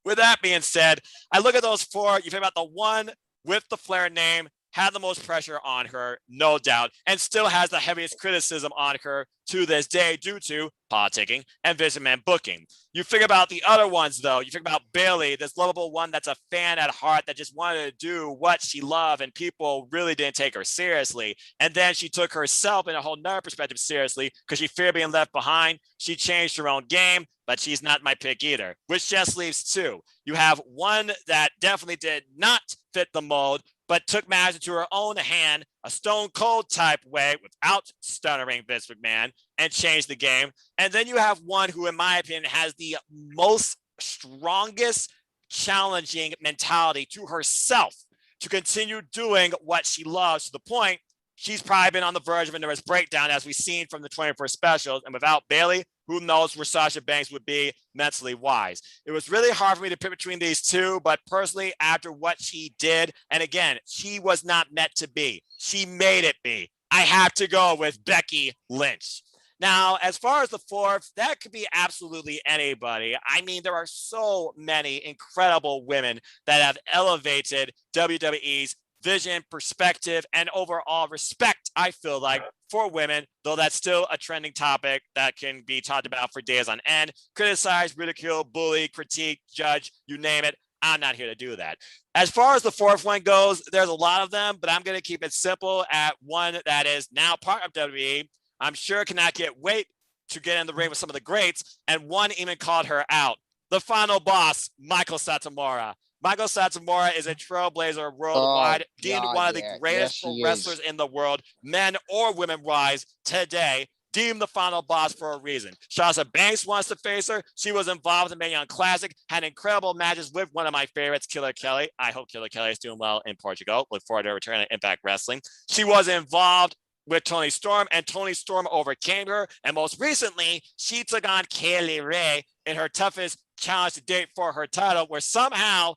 With that being said, I look at those four. You think about the one with the Flair name, had the most pressure on her, no doubt, and still has the heaviest criticism on her to this day due to politicking and Vince McMahon booking. You figure about the other ones, though. You figure about Bayley, this lovable one that's a fan at heart that just wanted to do what she loved, and people really didn't take her seriously. And then she took herself in a whole nother perspective seriously because she feared being left behind. She changed her own game, but she's not my pick either, which just leaves two. You have one that definitely did not fit the mold, but took matters into her own hand, a stone cold type way without stuttering Vince McMahon, and changed the game. And then you have one who, in my opinion, has the most strongest challenging mentality to herself to continue doing what she loves, to the point she's probably been on the verge of a nervous breakdown, as we've seen from the 24 specials. And without Bayley, who knows where Sasha Banks would be mentally wise. It was really hard for me to pick between these two, but personally, after what she did, and again, she was not meant to be. She made it be. I have to go with Becky Lynch. Now, as far as the fourth, that could be absolutely anybody. I mean, there are so many incredible women that have elevated WWE's vision, perspective, and overall respect, I feel like, for women, though that's still a trending topic that can be talked about for days on end. Criticize, ridicule, bully, critique, judge, you name it. I'm not here to do that. As far as the fourth one goes, there's a lot of them, but I'm going to keep it simple at one that is now part of WWE. I'm sure cannot get wait to get in the ring with some of the greats, and one even called her out. The final boss, Michael Satomura. Michael Satomura is a trailblazer worldwide, deemed one of the greatest wrestlers in the world, men or women-wise, today. Deemed the final boss for a reason. Sasha Banks wants to face her. She was involved in Mae Young Classic, had incredible matches with one of my favorites, Killer Kelly. I hope Killer Kelly is doing well in Portugal. Look forward to her return to Impact Wrestling. She was involved with Toni Storm, and Toni Storm overcame her. And most recently, she took on Kaylee Ray in her toughest challenge to date for her title, where somehow,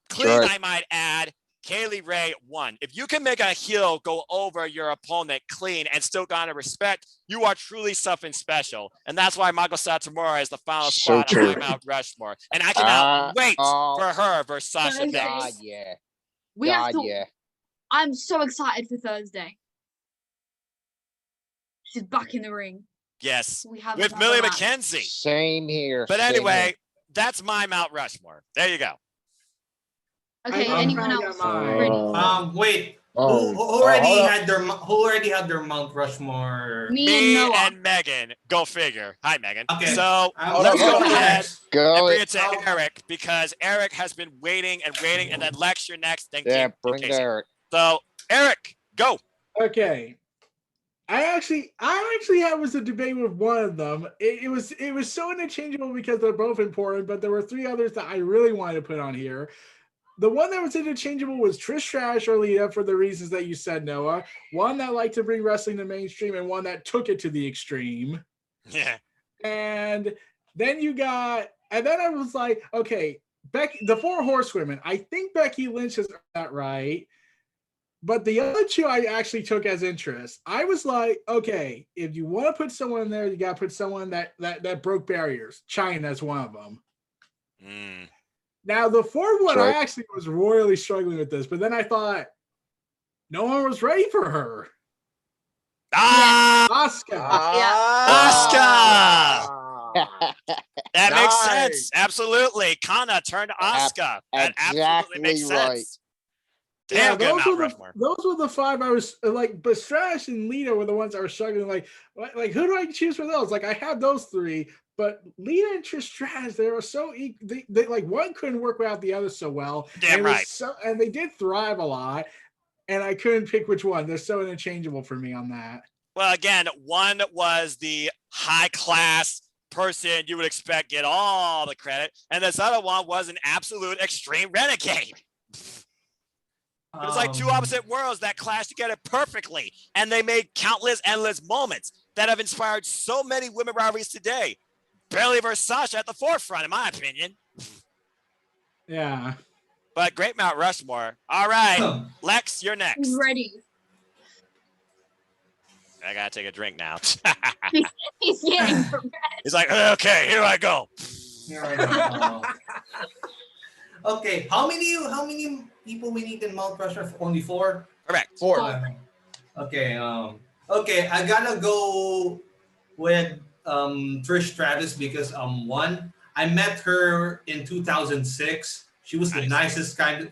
clean, I might add, Kaylee Ray won. If you can make a heel go over your opponent clean and still garner respect, you are truly something special. And that's why Michael Satomura is the final spot on my Mount Rushmore. And I cannot wait for her versus Sasha Banks.
We have to. I'm so excited for Thursday. She's back in the ring.
Yes,
we have
with Millie McKenzie.
Same here.
But anyway, that's my Mount Rushmore. There you go.
Okay, anyone else?
Wait. Who already had their Mount Rushmore?
Me
and Megan. Go figure. Hi, Megan.
Okay.
So let's go ahead and bring it to
Go.
Eric, because Eric has been waiting, and then Lex, you're next. Then
Yeah,
Kim,
bring Eric.
So Eric, go.
Okay. I actually was a debate with one of them. It was so interchangeable because they're both important, but there were three others that I really wanted to put on here. The one that was interchangeable was Trish Stratus or Lita, for the reasons that you said, Noah. One that liked to bring wrestling to mainstream, and one that took it to the extreme.
Yeah.
And then I was like, okay, Becky, the Four Horsewomen. I think Becky Lynch is that right. But the other two I actually took as interest. I was like, okay, if you want to put someone in there, you got to put someone that broke barriers. Chyna's one of them. Now, the fourth one, I actually was royally struggling with this, but then I thought no one was ready for her. Asuka.
That makes sense. Absolutely. Kana turned Asuka. That absolutely makes sense. Damn,
those were the five I was like, but Stratus and Lita were the ones I was struggling. Like who do I choose for those? Like, I had those three, but Lita and Trish Stratus, they were so they like, one couldn't work without the other so well.
Damn right.
And they did thrive a lot, and I couldn't pick which one. They're so interchangeable for me on that.
Well, again, one was the high class person you would expect get all the credit, and this other one was an absolute extreme renegade. It was like two opposite worlds that clashed together perfectly, and they made countless, endless moments that have inspired so many women rivalries today. Bayley versus Sasha at the forefront, in my opinion.
Yeah.
But great Mount Rushmore. All right, Lex, you're next.
Ready.
I gotta take a drink now.
He's getting prepared.
He's like, okay, here I go.
Okay, how many people we need in Mount Rushmore? Only 4?
Correct.
4. Okay, I gotta go with Trish Stratus because one, I met her in 2006. She was the nicest kind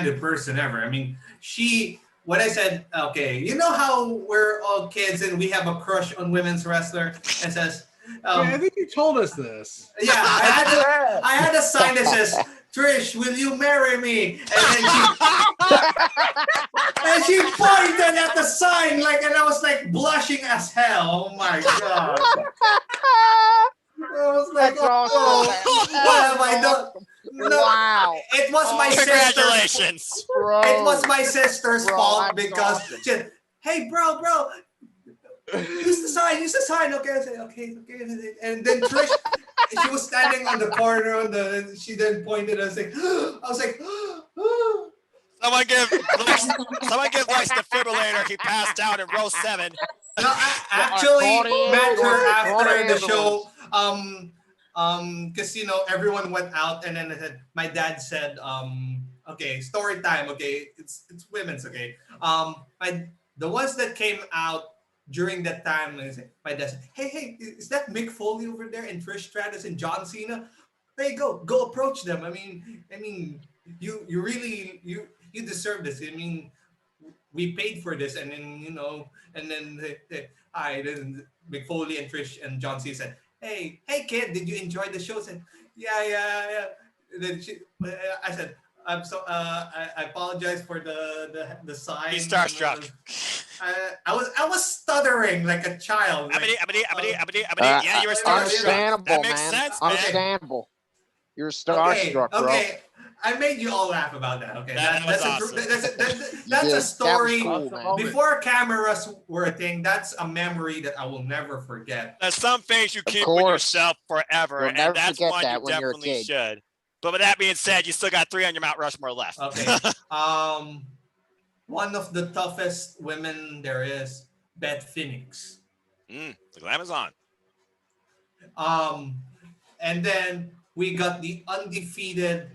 of person ever. I mean, when I said, okay, you know how we're all kids and we have a crush on women's wrestler, and says,
I think you told us this.
Yeah, I had a sign that says, Trish, will you marry me? And she pointed at the sign, and I was like blushing as hell. Oh my god. I was like, what have I done? No, wow. It was my
Congratulations.
It was my sister's fault because hey bro, use the sign. Okay, I said, okay. And then Trish, she was standing on the corner she then pointed. I was like,
someone give Lex defibrillator. He passed out in row 7.
No, I actually met her after the show. Because everyone went out, and then my dad said, okay, story time. Okay, it's women's. Okay, the ones that came out during that time is my dad said, hey, is that Mick Foley over there and Trish Stratus and John Cena? Hey, go approach them. I mean, you really you deserve this. I mean, we paid for this, and then and then then Mick Foley and Trish and John Cena said, hey kid, did you enjoy the show? I said, yeah. Then I said, I'm so I apologize for the sign.
He's starstruck.
I was stuttering like a child. Like,
Yeah, you were starstruck.
Understandable,
That makes
man.
sense, man.
Understandable. You're starstruck, bro.
Okay. I made you all laugh about that. Okay,
That's awesome.
That's a story.
That was cool, man.
Before cameras were a thing, that's a memory that I will never forget.
There's some things you
Of
keep with
course.
yourself forever,
You'll
and
never
that's
forget
one
that
you
when you're a
definitely
kid.
should. But with that being said, you still got 3 on your Mount Rushmore left.
Okay. One of the toughest women there is, Beth Phoenix.
The Glamazon.
And then we got the undefeated,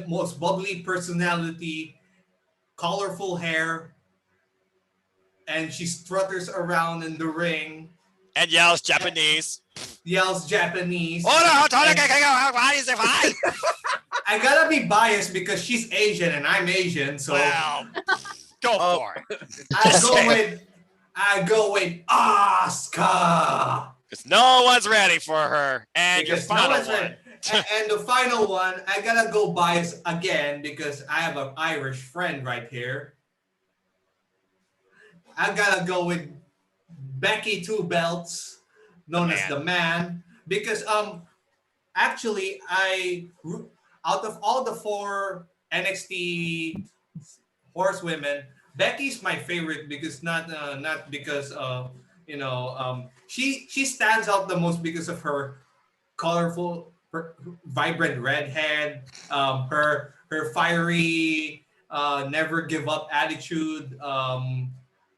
most bubbly personality, colorful hair, and she strutters around in the ring.
And yells Japanese.
Yells Japanese. I gotta be biased because she's Asian and I'm Asian, so
Well, go for it.
I go with Asuka.
Because no one's ready for her. And your
Because no
final
one's
one.
ready. And the final one, I gotta go biased again because I have an Irish friend right here. I gotta go with Becky Two Belts, known as the Man, because actually out of all the 4 NXT horsewomen, Becky's my favorite because not because she stands out the most because of her colorful, vibrant redhead, her fiery, never give up attitude,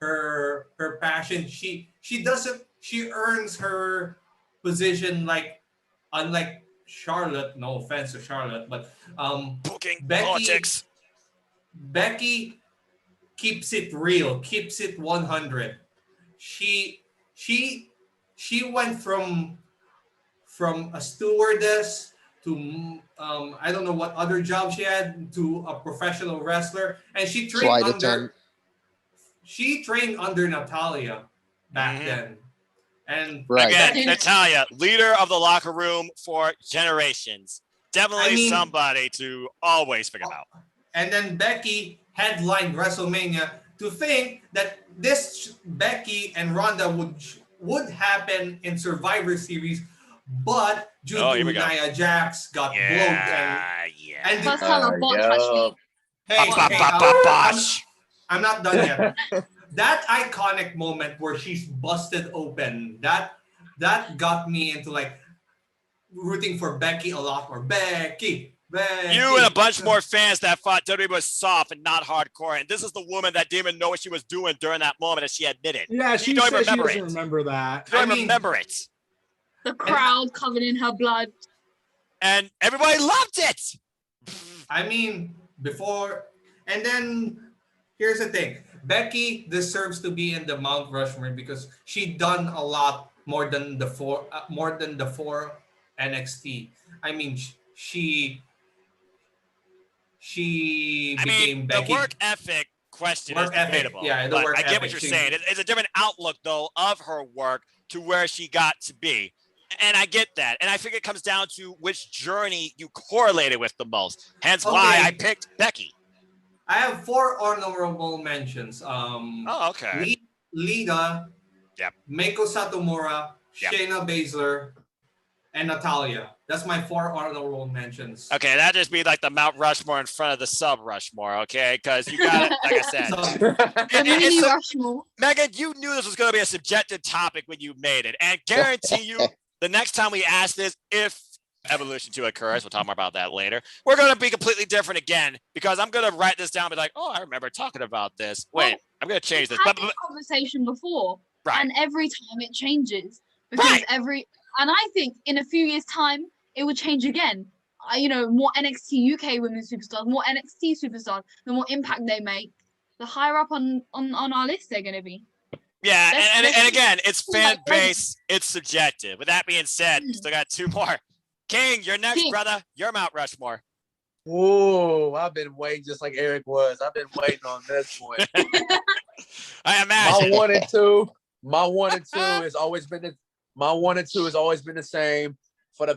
her passion. She earns her position unlike Charlotte. No offense to Charlotte, but
Booking politics.
Becky keeps it real, keeps it 100. She went from a stewardess to I don't know what other job she had, to a professional wrestler, and she trained under Natalia back then. And
again, Natalia, leader of the locker room for generations. Definitely somebody to always think about.
And then Becky headlined WrestleMania. To think that this Becky and Ronda would happen in Survivor Series, but due to Nia Jax got blown. And
First time a bot touched me.
I'm not done yet. That iconic moment where she's busted open, that got me into rooting for Becky a lot more. Becky.
You and a bunch more fans that thought WWE was soft and not hardcore, and this is the woman that didn't even know what she was doing during that moment, as she admitted.
Yeah, she
don't
said she
remember
doesn't
it.
remember that.
You don't remember it.
The crowd covered in her blood.
And everybody loved it.
I mean, and then here's the thing. Becky deserves to be in the Mount Rushmore because she done a lot more than the four NXT. I mean, she became Becky.
The work ethic question is debatable.
Yeah, the
but
work
I get
ethic
what you're
thing.
saying. It's a different outlook, though, of her work to where she got to be. And I get that. And I think it comes down to which journey you correlated with the most. Hence why I picked Becky.
I have 4 honorable mentions.
Okay.
Lita, Meiko Satomura, Shayna Baszler, and Natalia. That's my 4 honorable mentions.
Okay, that'd just be like the Mount Rushmore in front of the sub Rushmore, okay? Because you got it, like I said.
Mini Rushmore.
Megan, you knew this was going to be a subjective topic when you made it. And guarantee you, the next time we ask this, if evolution 2 occurs, we'll talk more about that later, we're going to be completely different again, because I'm going to write this down and be like, oh, I remember talking about this. Wait, I'm going to change this.
We've had this conversation before, and every time it changes. Because and I think in a few years' time, it will change again. more NXT UK women's superstars, more NXT superstars, the more impact they make, the higher up on our list they're going to be.
Yeah,
Let's
and again, it's fan
like
base, it's subjective. With that being said, still got two more. King, you're next,
King.
brother. You're Mount Rushmore.
Whoa, I've been waiting just like Eric was. I've been waiting on this one.
I imagine.
My one and two has always been the same for the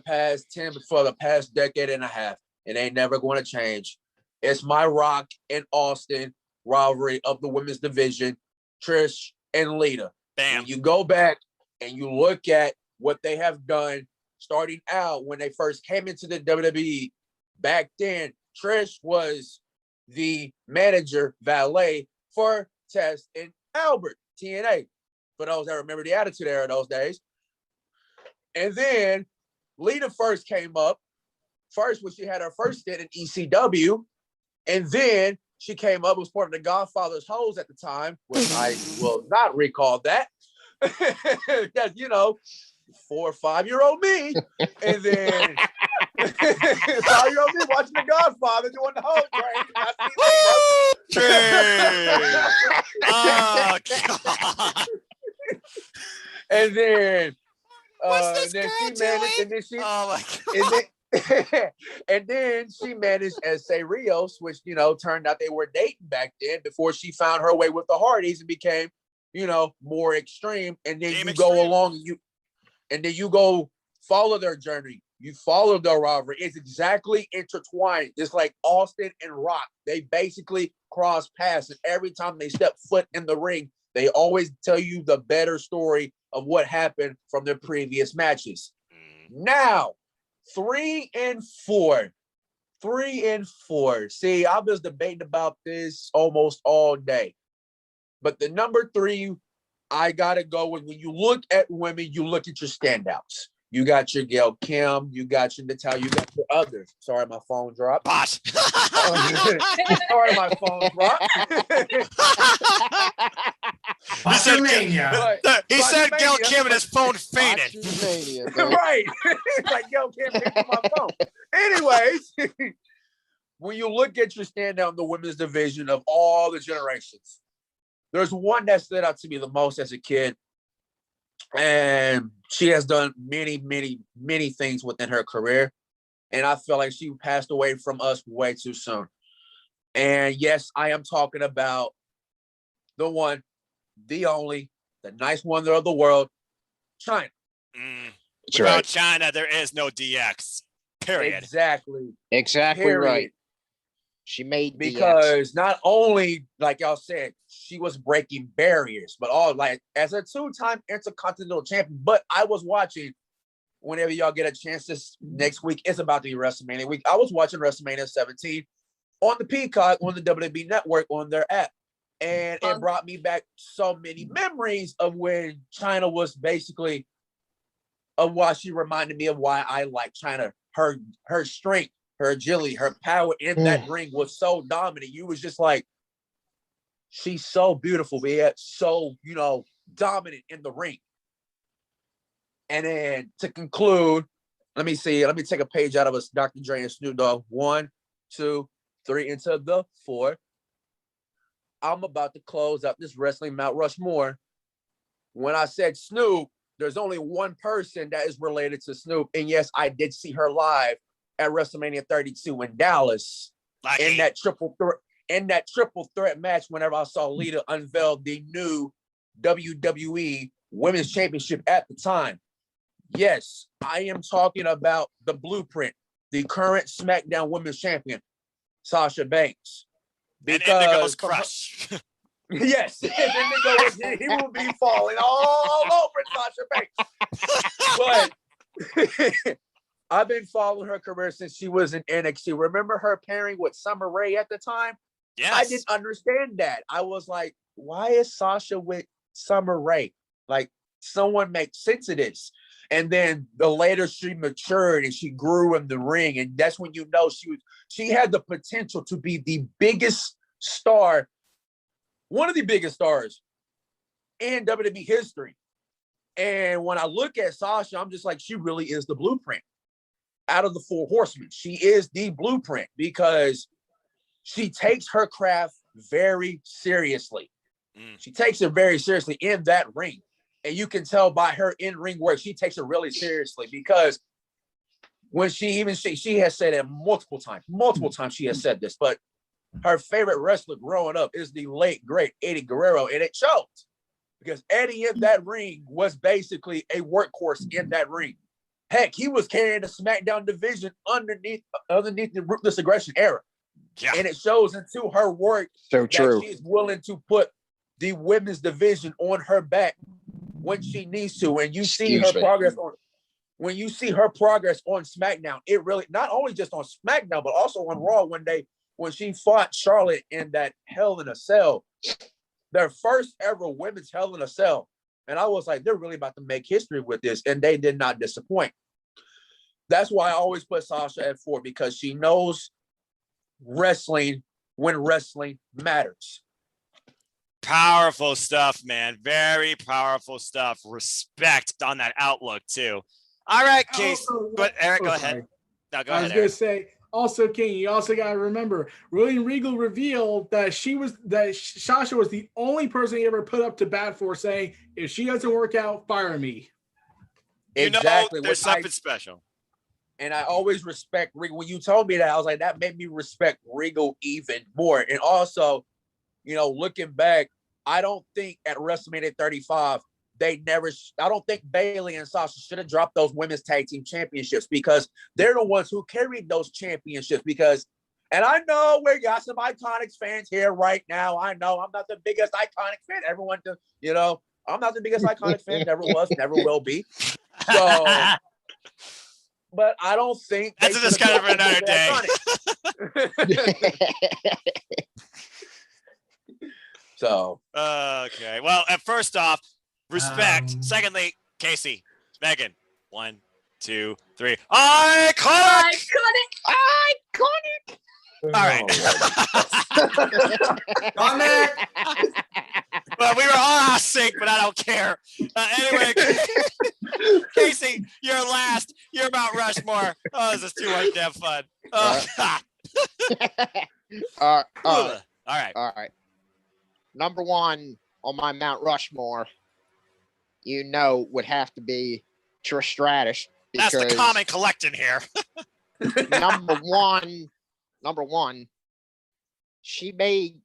past decade and a half. It ain't never going to change. It's my Rock and Austin rivalry of the women's division, Trish and Lita.
Bam.
When you go back and you look at what they have done starting out when they first came into the WWE, back then, Trish was the manager valet for Test and Albert, TNA, for those that remember the Attitude Era those days. And then Lita first came up, when she had her first stint in ECW, and then she came up, was part of the Godfather's Hoes at the time, which I will not recall that. Because, 4 or 5-year-old me, and then 5-year-old me watching the Godfather doing the whole train.
Oh, God.
And then,
What's this girl doing? Oh, my God.
And then she managed as Say Rios, which turned out they were dating back then before she found her way with the Hardys and became, more extreme. And then
Game
you
extreme.
go along and you go follow their journey. You follow their rivalry. It's exactly intertwined, just like Austin and Rock. They basically cross paths, and every time they step foot in the ring, they always tell you the better story of what happened from their previous matches. Now, 3 and 4. 3 and 4. See, I was debating about this almost all day. But the number 3, I got to go with, when you look at women, you look at your standouts. You got your Gail Kim, you got your Natalia, you got your others. Sorry, my phone dropped.
Bosh.
Sorry, my phone dropped.
He said Gail Kim and his phone fainted.
Right. It's like Gail Kim came to my phone. Anyways, when you look at your standout in the women's division of all the generations, there's one that stood out to me the most as a kid. And she has done many, many, many things within her career. And I feel like she passed away from us way too soon. And yes, I am talking about the one, the only, the nice wonder of the world, China.
Without China, there is no DX. Period.
Exactly.
Exactly right. She made
because DX. Not only, like y'all said, she was breaking barriers, but as a 2-time Intercontinental Champion. But I was watching, whenever y'all get a chance this next week, it's about to be WrestleMania week. I was watching WrestleMania 17 on the Peacock, on the WWE Network, on their app. And it brought me back so many memories of when China was basically, of why she reminded me of why I like China. Her strength, her agility, her power in that ring was so dominant. You was just like, she's so beautiful, but yet so, dominant in the ring. And then to conclude, let me take a page out of us, Dr. Dre and Snoop Dogg. 1, 2, 3 into the 4. I'm about to close out this wrestling Mount Rushmore. When I said Snoop, there's only one person that is related to Snoop. And yes, I did see her live at WrestleMania 32 in Dallas. In that triple threat match, whenever I saw Lita unveil the new WWE Women's Championship at the time. Yes, I am talking about the Blueprint, the current SmackDown Women's Champion, Sasha Banks.
Because and Indigo's crush.
Yes, Indigo, he will be falling all over Sasha Banks. But I've been following her career since she was in NXT. Remember her pairing with Summer Rae at the time?
Yes.
I didn't understand that. I was like, why is Sasha with Summer Rae? Like, someone make sense of this. And then the later she matured and she grew in the ring. And that's when you know she had the potential to be the biggest star, one of the biggest stars in WWE history. And when I look at Sasha, I'm just like, she really is the blueprint. out of the four horsemen. She is the blueprint because she takes her craft very seriously. She takes it very seriously in that ring. And you can tell by her in-ring work, she takes it really seriously because when she has said it multiple times she has said this, but her favorite wrestler growing up is the late, great Eddie Guerrero. And it shows because Eddie in that ring was basically a workhorse in that ring. Heck, he was carrying the SmackDown division underneath the Ruthless Aggression era. Yeah. And it shows into her work that she's willing to put the women's division on her back when she needs to. And you see her progress on when you see her progress on SmackDown, it really not only just on SmackDown, but also on Raw when she fought Charlotte in that Hell in a Cell, their first ever women's Hell in a Cell. And I was like, they're really about to make history with this. And they did not disappoint. That's why I always put Sasha at 4, because she knows wrestling when wrestling matters.
Powerful stuff, man. Very powerful stuff. Respect on that outlook, too. All right, Case. But Eric, go ahead. No, go ahead. I was
going to say, also, King, you also got to remember, William Regal revealed that Sasha was the only person he ever put up to bat for, saying, if she doesn't work out, fire me.
Exactly.
There's something special.
And I always respect Regal. When you told me that, I was like, that made me respect Regal even more. And also, looking back, I don't think at WrestleMania 35, I don't think Bayley and Sasha should have dropped those women's tag team championships, because they're the ones who carried those championships. And I know we got some Iconics fans here right now. I know I'm not the biggest Iconic fan. Everyone, I'm not the biggest Iconic fan. Never was, never will be. So, but I don't think
that's a discussion for another day.
So,
okay. Well, first off, respect. Secondly, Casey, Megan. 1, 2, 3. Iconic! All right. Well, we were all out of sync, but I don't care. Anyway, Casey, you're last. You're Mount Rushmore. Oh, this is too much to have fun. Oh, God.
All right. Number 1 on my Mount Rushmore, would have to be Trish Stratus.
That's the common collecting here.
number one, she made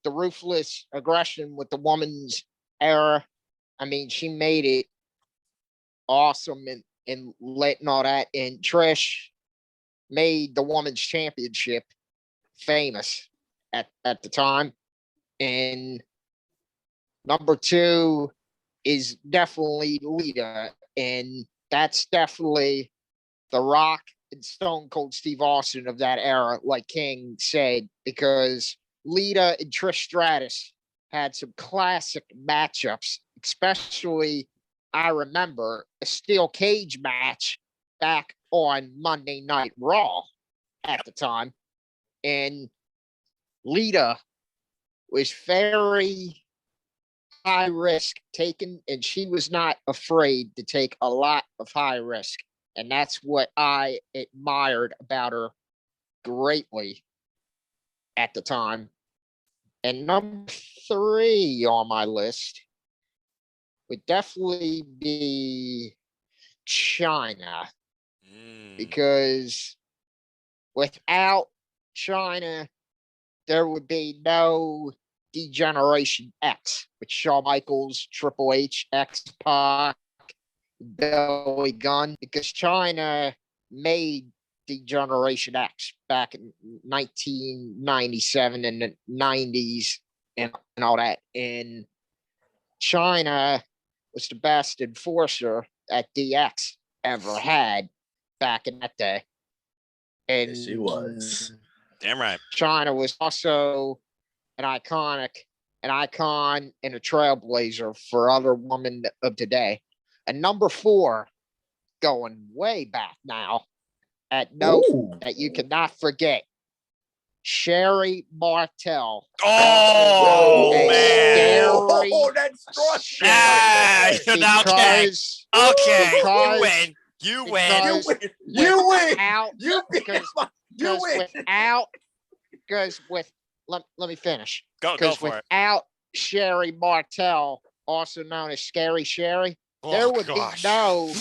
the Ruthless Aggression with the woman's era. I mean, she made it awesome and letting all that. And Trish made the women's championship famous at the time. And number 2 is definitely Lita. And that's definitely The Rock and Stone Cold Steve Austin of that era, like King said, because Lita and Trish Stratus had some classic matchups, especially I remember a steel cage match back on Monday Night Raw at the time. And Lita was very high risk taken, and she was not afraid to take a lot of high risk. And that's what I admired about her greatly at the time. And number 3 on my list would definitely be China. Because without China, there would be no Degeneration X with Shawn Michaels, Triple H, X-Pac, Billy Gunn, because China made Degeneration X back in 1997 and the 90s and all that. And China was the best enforcer that DX ever had back in that day. And
yes, she was.
Damn right.
China was also an icon and a trailblazer for other women of today. And number 4, going way back now, at note that you cannot forget, Sherry Martel.
Oh,
man.
That's okay. Okay. You win. You win.
You
Because
win. You win.
without,
You
because
win.
let me finish.
Go
Because
for it.
without Sherry Martel, also known as Scary Sherry, there
Oh
would
gosh.
be no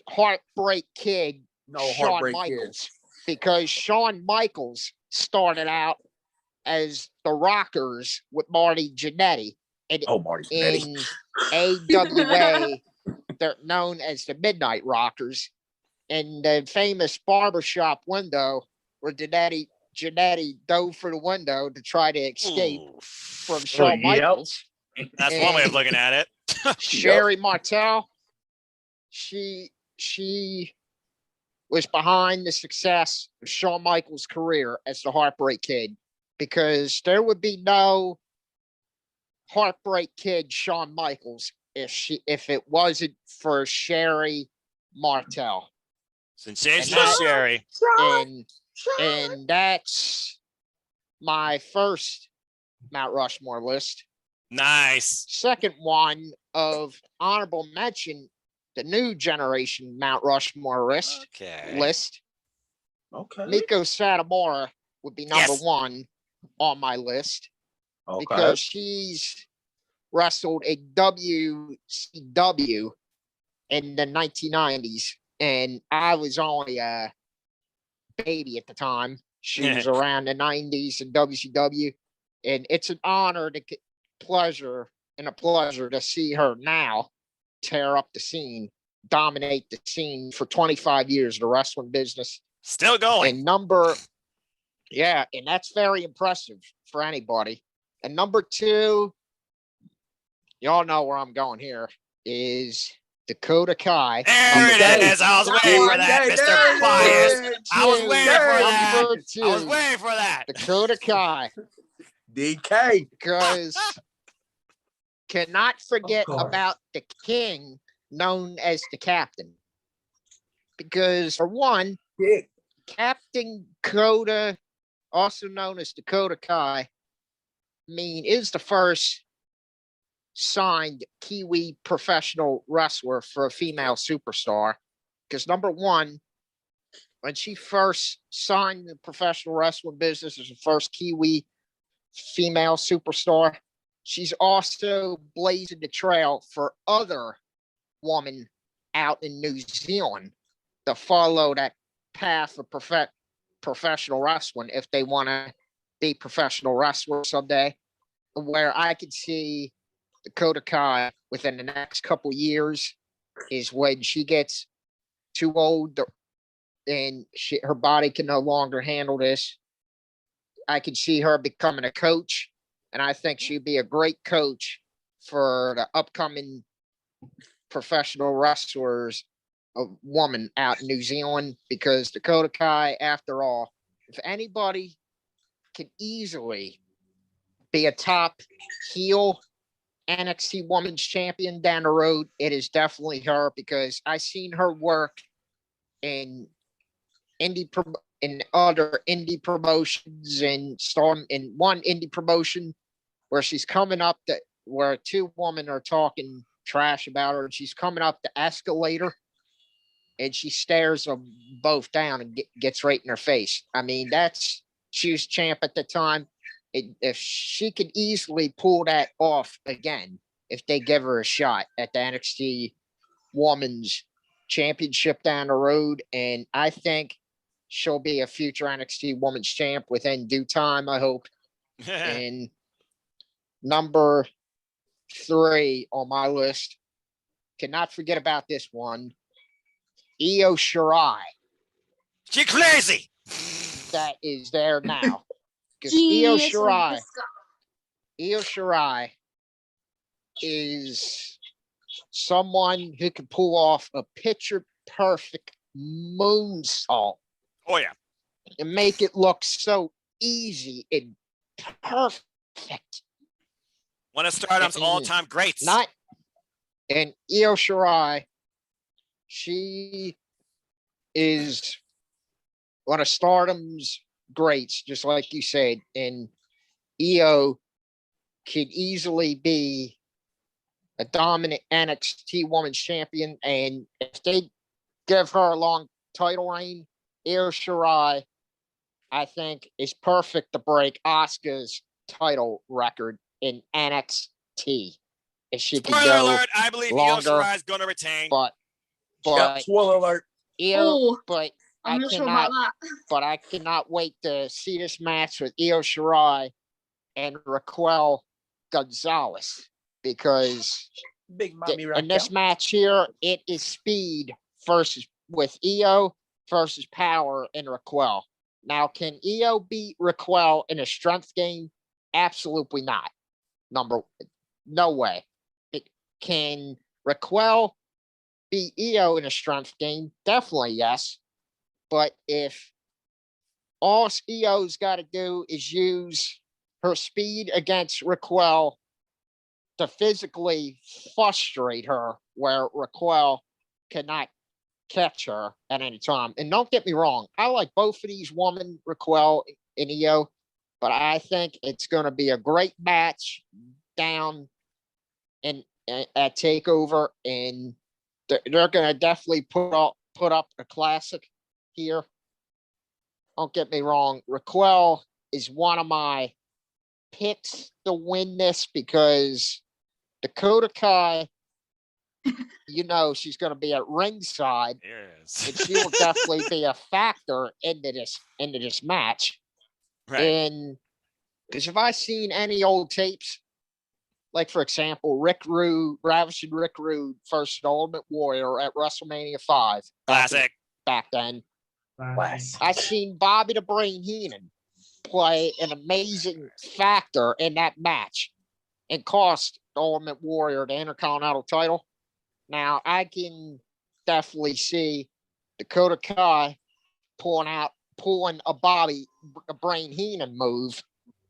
Heartbreak Kid,
No
Shawn
Heartbreak
Michaels, because Shawn Michaels started out as the Rockers with Marty Jannetty, and
Oh, Marty Jannetty.
in AWA, they're known as the Midnight Rockers. In the famous barbershop window where Jannetty dove for the window to try to escape
Ooh.
from Shawn Michaels.
That's one way of looking at it.
Sherry Martel, she was behind the success of Shawn Michaels' career as the Heartbreak Kid, because there would be no Heartbreak Kid Shawn Michaels if it wasn't for Sherry Martel.
Sensational Sherry.
And that's my first Mount Rushmore list.
Nice.
Second one of honorable mention, the new generation Mount Rushmore list.
Okay.
Miko Satomura would be number
Yes.
one on my list
Okay.
because she's wrestled a WCW in the 1990s, and I was only a baby at the time. She was around the 90s in WCW, and it's an honor to pleasure to see her now tear up the scene, dominate the scene for 25 years, the wrestling business.
Still going.
And and that's very impressive for anybody. And number two, y'all know where I'm going here, is Dakota Kai.
There it is. I was waiting for that, Mr. Bias. I was waiting for that. I was waiting for that.
Dakota Kai.
DK.
Because cannot forget about the king known as the captain. Because for one, Captain Dakota, also known as Dakota Kai, is the first signed Kiwi professional wrestler for a female superstar. Because number one, when she first signed the professional wrestling business as the first Kiwi female superstar, she's also blazing the trail for other women out in New Zealand to follow that path of professional wrestling if they want to be professional wrestlers someday. Where I could see Dakota Kai within the next couple years is when she gets too old and her body can no longer handle this. I could see her becoming a coach, and I think she'd be a great coach for the upcoming professional wrestlers, a woman out in New Zealand, because Dakota Kai, after all, if anybody can easily be a top heel NXT Women's Champion down the road, it is definitely her, because I seen her work in other indie promotions, and storm in one indie promotion where she's coming up where two women are talking trash about her, and she's coming up the escalator and she stares them both down and gets right in her face. She was champ at the time. If she could easily pull that off again, if they give her a shot at the NXT Women's Championship down the road, and I think she'll be a future NXT Women's Champ within due time, I hope. And number 3 on my list, cannot forget about this one, Io Shirai.
She crazy.
That is there now. Because Io Shirai is someone who can pull off a picture perfect moonsault.
Oh yeah.
And make it look so easy and perfect.
One of Stardom's all-time greats.
And Io Shirai, she is one of Stardom's greats, just like you said. And Io could easily be a dominant NXT Women's Champion. And if they give her a long title reign. Io Shirai, I think, is perfect to break Asuka's title record in NXT. If she could
Spoiler
go
alert, I believe Io
longer,
Shirai is going to retain.
but
Yep, spoiler alert.
Oh,
but
I'm
I
not sure about
cannot,
that.
but I cannot wait to see this match with Io Shirai and Raquel Gonzalez, because
Big mommy
in this
Raquel.
match here, it is speed versus with Io versus power in Raquel. Now, can Io beat Raquel in a strength game? Absolutely not. No way. Can Raquel beat Io in a strength game? Definitely yes. But if all Io's got to do is use her speed against Raquel to physically frustrate her, where Raquel cannot catch her at any time. And don't get me wrong, I like both of these women, Raquel and Io, but I think it's going to be a great match down at Takeover, and they're going to definitely put up a classic here. Don't get me wrong, Raquel is one of my picks to win this because Dakota Kai, she's going to be at ringside,
Yes.
and she will definitely be a factor into this match.
Right.
And because if I've seen any old tapes, like for example, Ravishing Rick Rude versus the Ultimate Warrior at WrestleMania 5.
Classic.
Back then.
Classic.
I seen Bobby the Brain Heenan play an amazing factor in that match and cost the Ultimate Warrior the Intercontinental title. Now, I can definitely see Dakota Kai pulling a Brain Heenan move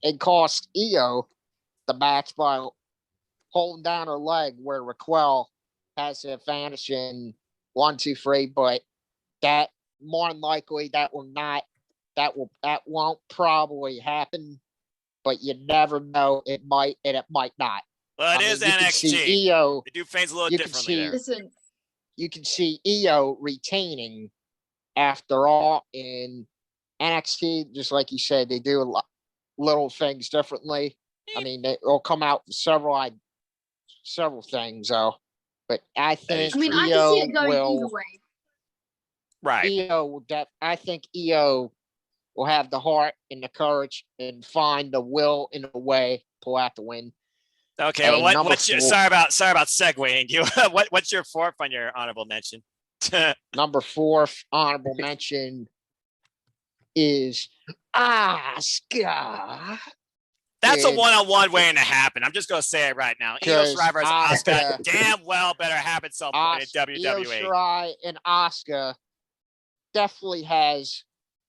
and cost Io the match by holding down her leg, where Raquel has the advantage in 1, 2, 3, but that more than likely that won't probably happen, but you never know. It might and it might not.
Well, it is NXT.
Io,
they do things a little differently there.
Listen,
you can see Io retaining after all in NXT, just like you said, they do a lot little things differently. I mean, they'll come out with several things, though. But I think
I mean,
Io
I can see it going
will.
either way.
Right.
I think Io will have the heart and the courage and find the will in a way to pull out the win.
Okay. Well, sorry about segueing you. What's your fourth on your honorable mention?
Number 4 honorable mention is Asuka.
That's a one-on-one waiting to happen. I'm just gonna say it right now. Io Shirai versus Asuka damn well better happen some point in WWE.
Io Shirai and Asuka definitely has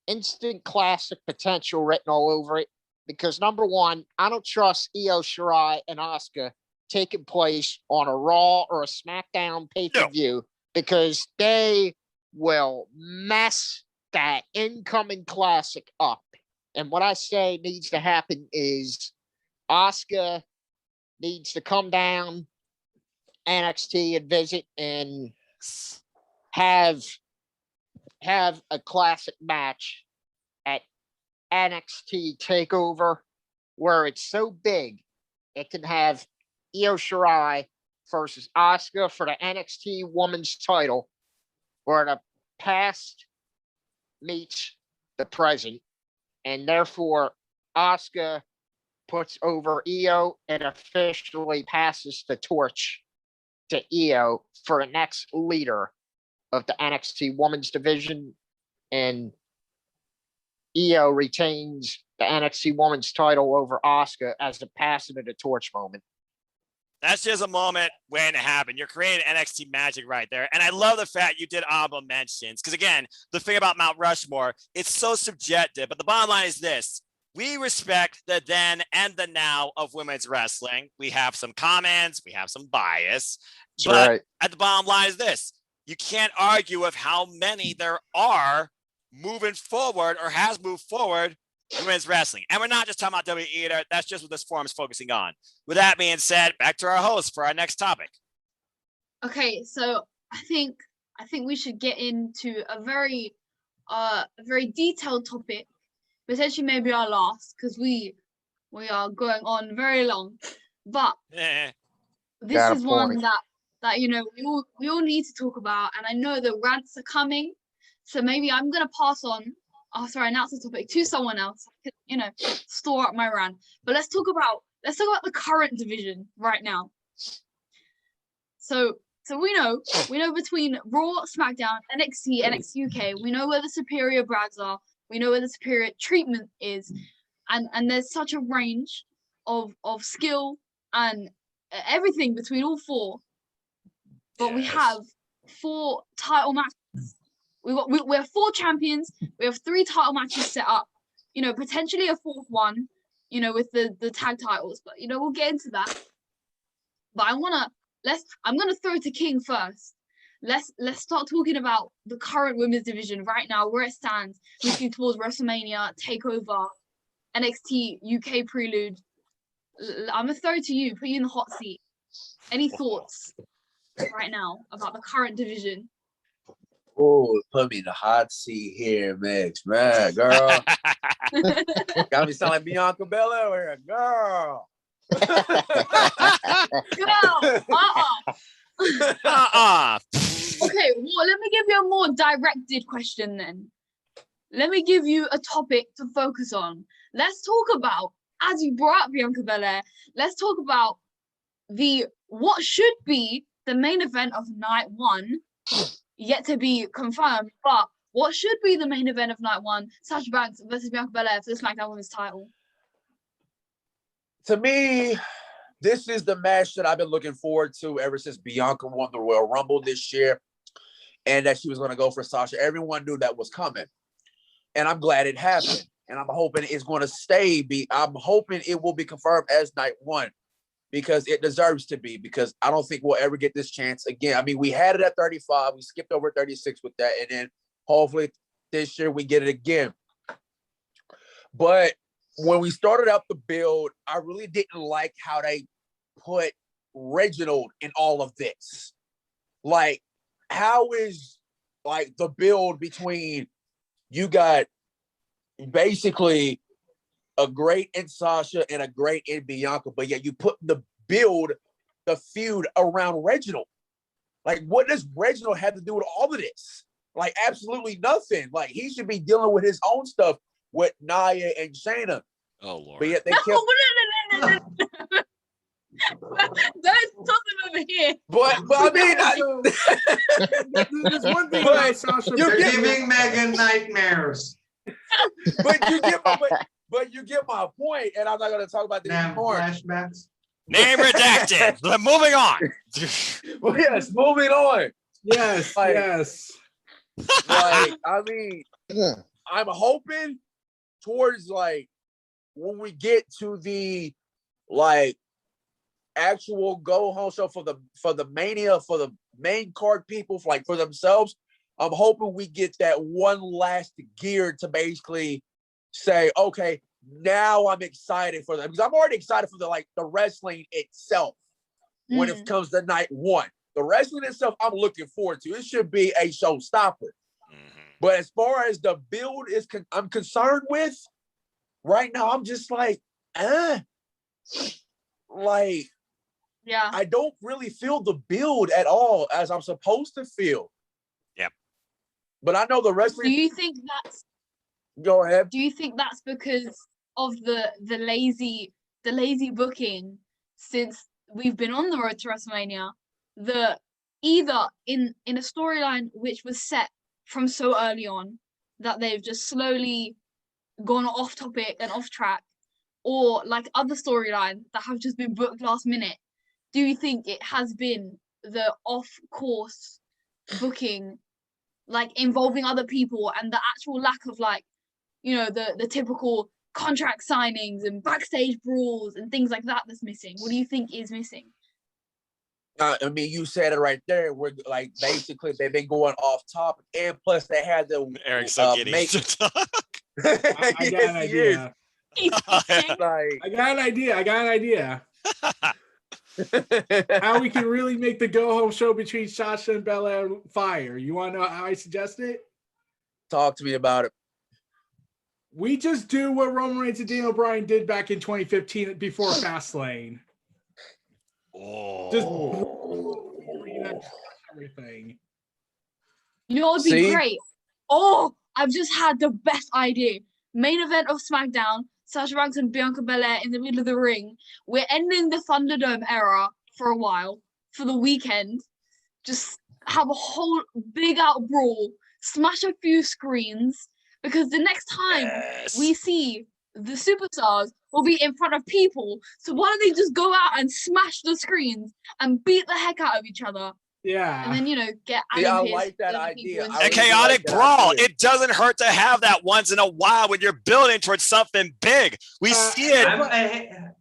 instant classic potential written all over it. Because number one, I don't trust Io Shirai and Asuka taking place on a Raw or a SmackDown pay-per-view, because they will mess that incoming classic up. And what I say needs to happen is Asuka needs to come down NXT and visit and have a classic match at NXT TakeOver, where it's so big it can have Io Shirai versus Asuka for the NXT Women's title, where the past meets the present, and therefore Asuka puts over Io and officially passes the torch to Io for the next leader of the NXT Women's division, and Io retains the NXT Women's title over Asuka as the passing of the torch moment.
That's just a moment waiting to happen. You're creating NXT magic right there. And I love the fact you did honorable mentions. Because again, the thing about Mount Rushmore, it's so subjective. But the bottom line is this. We respect the then and the now of women's wrestling. We have some comments. We have some bias.
That's
but
right.
at the bottom line is this. You can't argue with how many there are moving forward or has moved forward women's wrestling. And we're not just talking about WWE either. That's just what this forum is focusing on. With that being said, back to our host for our next topic.
Okay, so I think I think we should get into a very detailed topic, potentially maybe our last, because we are going on very long. But this
Got a
is one
point.
that we all need to talk about, and I know the rants are coming, so maybe I'm gonna pass on after I announce the topic to someone else. I could, store up my rant. But let's talk about the current division right now. So we know between Raw, SmackDown, NXT, NXT UK, we know where the superior brands are. We know where the superior treatment is, and there's such a range of skill and everything between all four. But we have 4 title matches. We have 4 champions. We have 3 title matches set up. Potentially a 4th one. With the tag titles. But we'll get into that. But I'm gonna throw to King first. Let's start talking about the current women's division right now, where it stands, looking towards WrestleMania, Takeover, NXT UK Prelude. I'm gonna throw it to you, put you in the hot seat. Any thoughts right now about the current division?
Oh, put me in the hot seat here, Mix, man, girl. Got me sound like Bianca Belair here, girl.
Okay, well, let me give you a more directed question then. Let me give you a topic to focus on. Let's talk about, as you brought up Bianca Belair, let's talk about what should be the main event of night 1, yet to be confirmed, but what should be the main event of night 1, Sasha Banks versus Bianca Belair for the SmackDown Women's title?
To me, this is the match that I've been looking forward to ever since Bianca won the Royal Rumble this year, and that she was going to go for Sasha. Everyone knew that was coming, and I'm glad it happened. And I'm hoping it's going to stay. I'm hoping it will be confirmed as night 1, because it deserves to be. Because I don't think we'll ever get this chance again. I mean, we had it at 35. We skipped over 36 with that, and then hopefully this year we get it again. But when we started out the build, I really didn't like how they put Reginald in all of this. Like, how is the build between you got basically a great in Sasha and a great in Bianca, but yet you put the feud around Reginald. Like, what does Reginald have to do with all of this? Like, absolutely nothing. Like, he should be dealing with his own stuff with Nia and Shayna.
Oh, Lord.
But yet they kept...
No. There's something over here.
But I mean,
there's one thing about Sasha.
You're giving Megan nightmares.
But you get my point, and I'm not going to talk about this anymore.
Flashbacks.
Name redacted. Moving on.
Well, yes, moving on.
Yes, yes.
Like, I mean, I'm hoping towards when we get to the actual go home show for the Mania, for the main card people, for themselves. I'm hoping we get that one last gear to basically say, okay, now I'm excited for them, because I'm already excited for the wrestling itself when it comes to night 1. The wrestling itself, I'm looking forward to. It should be a showstopper. But as far as the build I'm concerned with, right now, I'm just
yeah,
I don't really feel the build at all as I'm supposed to feel.
Yep.
But I know the wrestling.
Do you think that's?
Go ahead.
Do you think that's because of the lazy booking since we've been on the road to WrestleMania? Either in a storyline which was set from so early on that they've just slowly gone off topic and off track, or other storylines that have just been booked last minute. Do you think it has been the off course booking, involving other people, and the actual lack of the typical contract signings and backstage brawls and things like that that's missing? What do you think is missing?
I mean, you said it right there. We're basically they've been going off topic, and plus they had the
Eric's so giddy.
make.
I got an idea. I got an idea. how we can really make the go-home show between Sasha and Belair fire. You want to know how I suggest it?
Talk to me about it.
We just do what Roman Reigns and Daniel Bryan did back in 2015 before Fastlane. Just everything.
You know what would be great? Oh, I've just had the best idea. Main event of SmackDown, Sasha Banks and Bianca Belair in the middle of the ring. We're ending the Thunderdome era for a while, for the weekend. Just have a whole big out brawl, smash a few screens, because the next time we see the superstars will be in front of people. So why don't they just go out and smash the screens and beat the heck out of each other?
Yeah.
And then, get
I
Adam Pearce,
like that
the other
idea.
people
A
in-
chaotic brawl. It doesn't hurt to have that once in a while when you're building towards something big. We see it.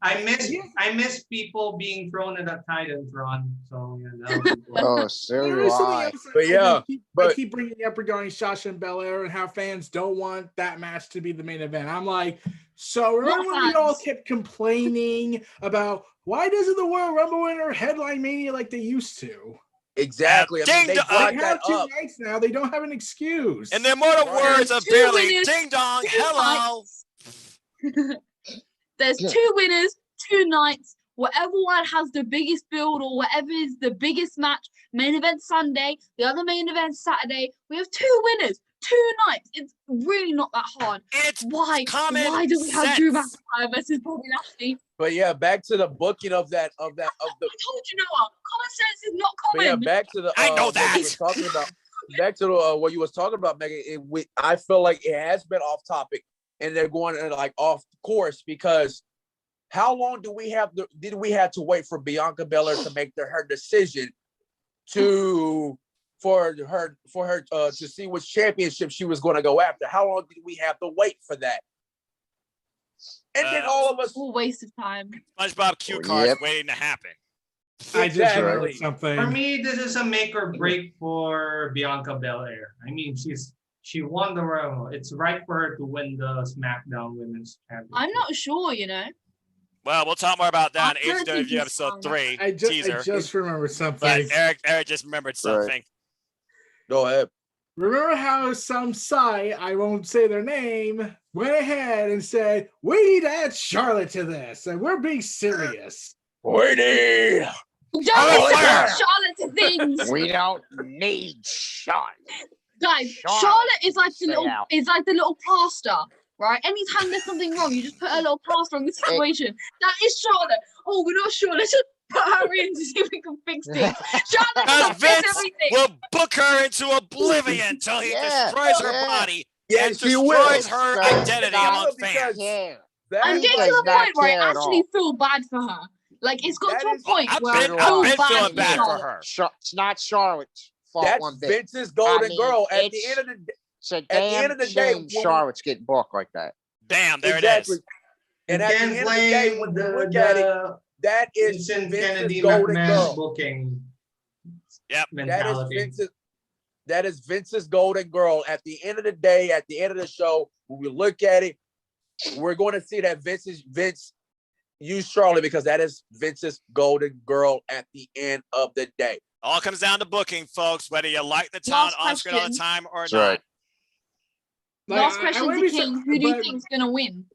I miss people being thrown in a Titantron. So that would be cool.
Oh, so
There
do
is something
I.
else
But yeah,
I keep bringing up regarding Sasha and Belair and how fans don't want that match to be the main event. I'm like, so remember when we all kept complaining about why doesn't the Royal Rumble winner headline Mania like they used to?
Exactly. I mean, they
They
brought
have
that
two
up.
nights now. They don't have an excuse.
In the immortal words of
Two
Barely,
winners,
ding dong,
two
hello.
There's two winners, 2 nights. Whatever one has the biggest build or whatever is the biggest match, main event Sunday, the other main event Saturday. We have 2 winners, 2 nights. It's really not that hard.
It's
Why
common
do we have Drew
sense.
McIntyre versus Bobby Lashley?
But yeah, back to the booking of the.
I told you, Noah. Common sense is not
But yeah,
common.
back to the.
I know
what
that.
you was talking about. Back to the, what you was talking about, Megan. I feel like it has been off topic, and they're going like off course because how long did we have to wait for Bianca Belair to make her decision for her to see which championship she was going to go after? How long did we have to wait for that? And then all of us,
a waste of time.
SpongeBob cue cards waiting to happen.
I just remembered something.
For me, this is a make or break for Bianca Belair. I mean, she won the Rumble. It's right for her to win the SmackDown Women's Championship.
I'm not sure,
Well, we'll talk more about that in
I don't think
ATW
it's
episode
fine.
3
I
teaser.
just remembered something.
But Eric just remembered something.
Go ahead.
Remember how some site, I won't say their name, went ahead and said, we need to add Charlotte to this, and we're being serious.
We need.
Don't add Charlotte to things.
We don't need Charlotte.
Guys, Charlotte is like the little plaster, right? Anytime there's something wrong, you just put a little plaster on the situation. That is Charlotte. Oh, we're not sure. Let's just put her in to see if we can fix things. Charlotte can fix
Vince
everything.
will book her into oblivion until he destroys her body and
she will.
destroys her identity among fans.
I'm getting to the point where I actually feel bad for her. Like, it's got to a point where I feel
feeling bad for
Charlotte.
her.
It's not Charlotte's fault
That's
one bit.
Vince's golden girl. At the
it's-
end of the day,
It's a
at the end
damn
of the day,
shame Charlotte's getting booked like that.
Bam, there
exactly.
it is.
And at the end of the day, when you look at it, that is
Vincent
Vince's
Kennedy
golden
McMahon's
girl.
booking.
Yep.
Mentality.
That is Vince's golden girl. At the end of the day, at the end of the show, when we look at it, we're going to see that Vince used Charlotte because that is Vince's golden girl at the end of the day.
All comes down to booking, folks, whether you like the talent on screen all the time or
That's
not.
right.
Last question to King. Who do you think's going to win?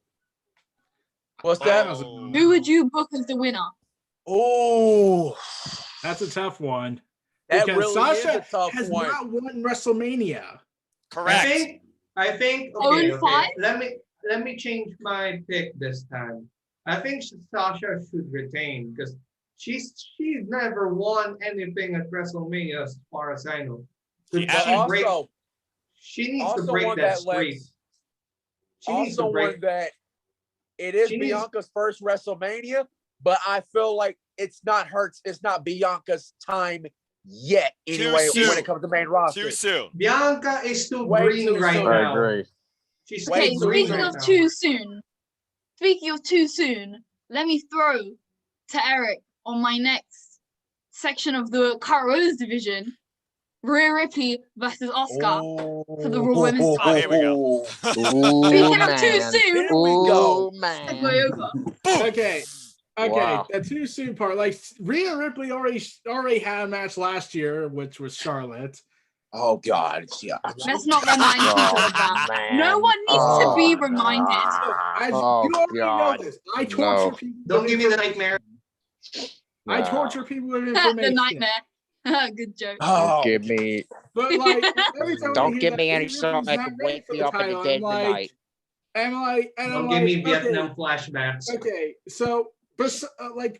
What's that?
Who would you book as the winner?
Oh,
that's a tough one.
That
Because
really
Sasha
is a tough
has
one.
not won WrestleMania.
Correct.
I think.
Oh,
Okay,
and 5?
Let me change my pick this time. I think Sasha should retain because she's never won anything at WrestleMania as far as I know.
But
She needs to break that streak. She needs to
Also,
break.
one that it is
She needs-
Bianca's first WrestleMania, but I feel like it's not Bianca's time yet. Anyway,
soon.
when it comes to main roster,
Too soon.
Bianca is too
Way
green
too
right
soon.
now.
I agree.
She's
Okay,
too green
speaking
right
of
now.
too soon, let me throw to Eric on my next section of the Kara's division. Rhea Ripley versus Asuka for the Raw Women's
Oh, here we
title.
go.
Ooh,
Speaking of too
man.
soon,
Here we go.
Ooh, man.
segue over.
Okay. Okay,
Wow.
the too soon part. Like Rhea Ripley already had a match last year, which was Charlotte.
Oh God, yeah.
Let's not remind people of that. No one needs to be reminded.
You already know this. I torture people.
Don't
with
give me the
information.
nightmare.
I torture people with
The
information.
nightmare. Good joke.
Oh,
Give me.
But like every time I
Don't
hear
give
that
me any
Rhea
song
Ripley's
that
not
can
ready
wake
for
me
the
up in the
title,
dead
I'm
of the
like,
night.
Don't give me Vietnam flashbacks.
Okay, so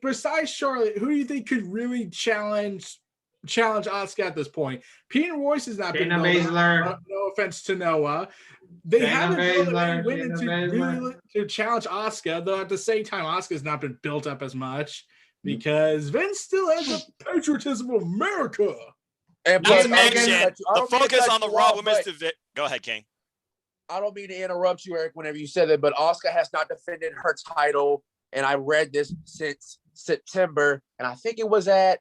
besides Charlotte, who do you think could really challenge Asuka at this point? Peter Royce has not been
Shayna
built
Baszler.
up. No offense to Noah. They
Shayna
haven't built up any
Baszler,
women
Shayna
to
Baszler.
really to challenge Asuka, though at the same time Asuka's not been built up as much because Vince still has the patriotism of America.
and
Not
plus,
to
I don't mean to
mention
cut you- I
the
don't mean to
focus
cut
on the
you
Raw
off,
Women's
but
Division. Go ahead, King.
I don't mean to interrupt you, Eric, whenever you said that, but Asuka has not defended her title, and I read this since September, and I think it was at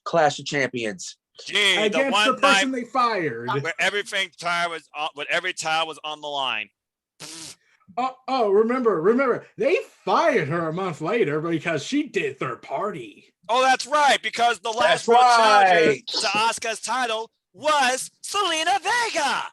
Clash of Champions.
Gee, the
Against
one
the person
night
they fired.
where every tire was on the line.
Remember, they fired her a month later because she did third party.
Oh, that's right, because the last
That's
real challenger
right.
to Asuka's title was Selena Vega.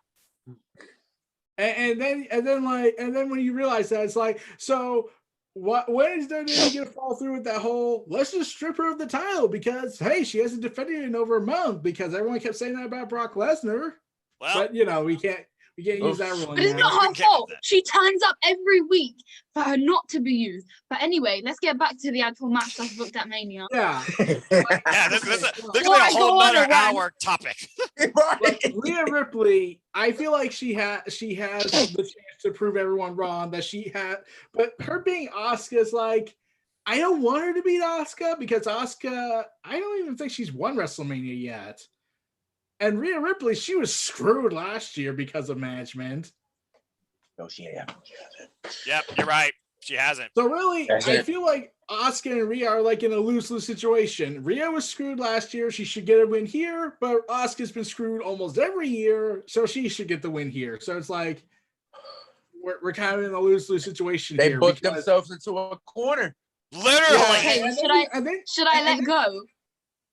And then when you realize that, it's like, so what? When is WWE gonna fall through with that whole? Let's just strip her of the title because hey, she hasn't defended it in over a month because everyone kept saying that about Brock Lesnar.
Well,
But we can't use that rule.
But it's not her fault. She turns up every week for her not to be used. But anyway, let's get back to the actual match that's booked at Mania.
Yeah.
yeah, this is a whole nother hour topic.
Like Rhea Ripley, I feel like she has the chance to prove everyone wrong that she had, but her being Asuka is like, I don't want her to beat Asuka because Asuka, I don't even think she's won WrestleMania yet. And Rhea Ripley, she was screwed last year because of management.
No, she hasn't.
Yep, you're right. She hasn't.
So really,
That's
I
it.
feel like Asuka and Rhea are like in a lose-lose situation. Rhea was screwed last year. She should get a win here, but Asuka's been screwed almost every year, so she should get the win here. So it's like we're kind of in a lose-lose situation
They
here.
booked
because-
themselves into a corner.
Literally.
Okay, should I let go?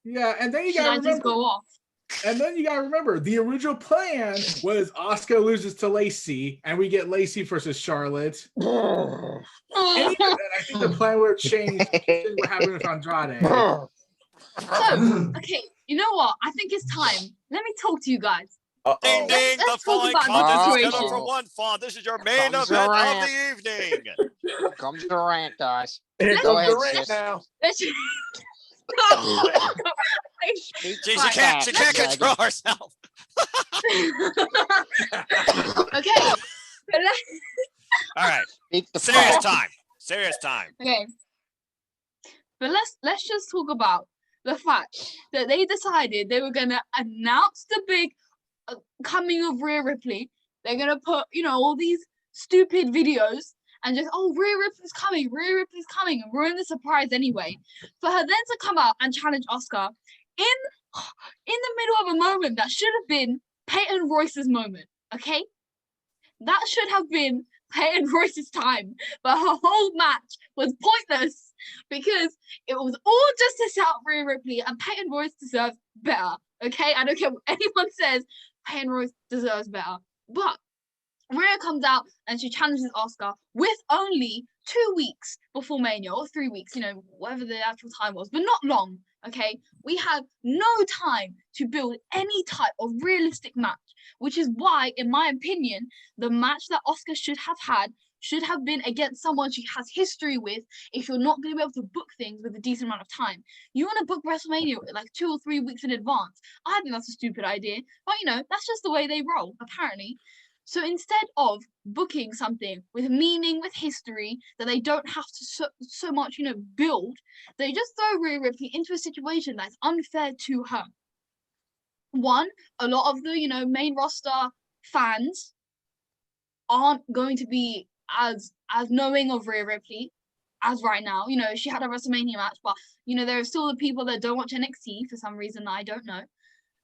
Yeah, and then you
Should
gotta
I
remember,
just go off?
and then you gotta remember the original plan was Asuka loses to Lacey, and we get Lacey versus Charlotte. And even then, I think the plan would have changed. What happened with Andrade?
So, okay, you know what? I think it's time. Let me talk to you guys.
Ding ding, the
Let's talk
following
about the
contest is
situation.
scheduled for one fall. This is your main
Comes
event
around.
of the evening.
Here comes the rant, guys.
Here
Go
comes
ahead,
the rant
sis.
now.
Gee, she can't control herself.
Okay. But
All right.
Speak the
Serious
fuck.
time. Serious time.
okay. But let's just talk about the fact that they decided they were gonna announce the big coming of Rhea Ripley. They're gonna put all these stupid videos and just Rhea Ripley's coming, and ruin the surprise anyway. For her then to come out and challenge Asuka in the middle of a moment that should have been Peyton Royce's moment, okay? That should have been Peyton Royce's time, but her whole match was pointless because it was all just to set up Rhea Ripley, and Peyton Royce deserves better, okay? I don't care what anyone says, Peyton Royce deserves better. But Rhea comes out and she challenges Asuka with only 2 weeks before Mania, or 3 weeks, whatever the actual time was, but not long, okay? We had no time to build any type of realistic match, which is why, in my opinion, the match that Asuka should have been against someone she has history with. If you're not going to be able to book things with a decent amount of time, you want to book WrestleMania like 2 or 3 weeks in advance. I think that's a stupid idea, but that's just the way they roll, apparently. So instead of booking something with meaning, with history, that they don't have to so much, build, they just throw Rhea Ripley into a situation that's unfair to her. One, a lot of the, main roster fans aren't going to be as knowing of Rhea Ripley as right now. She had a WrestleMania match, but, there are still the people that don't watch NXT for some reason that I don't know.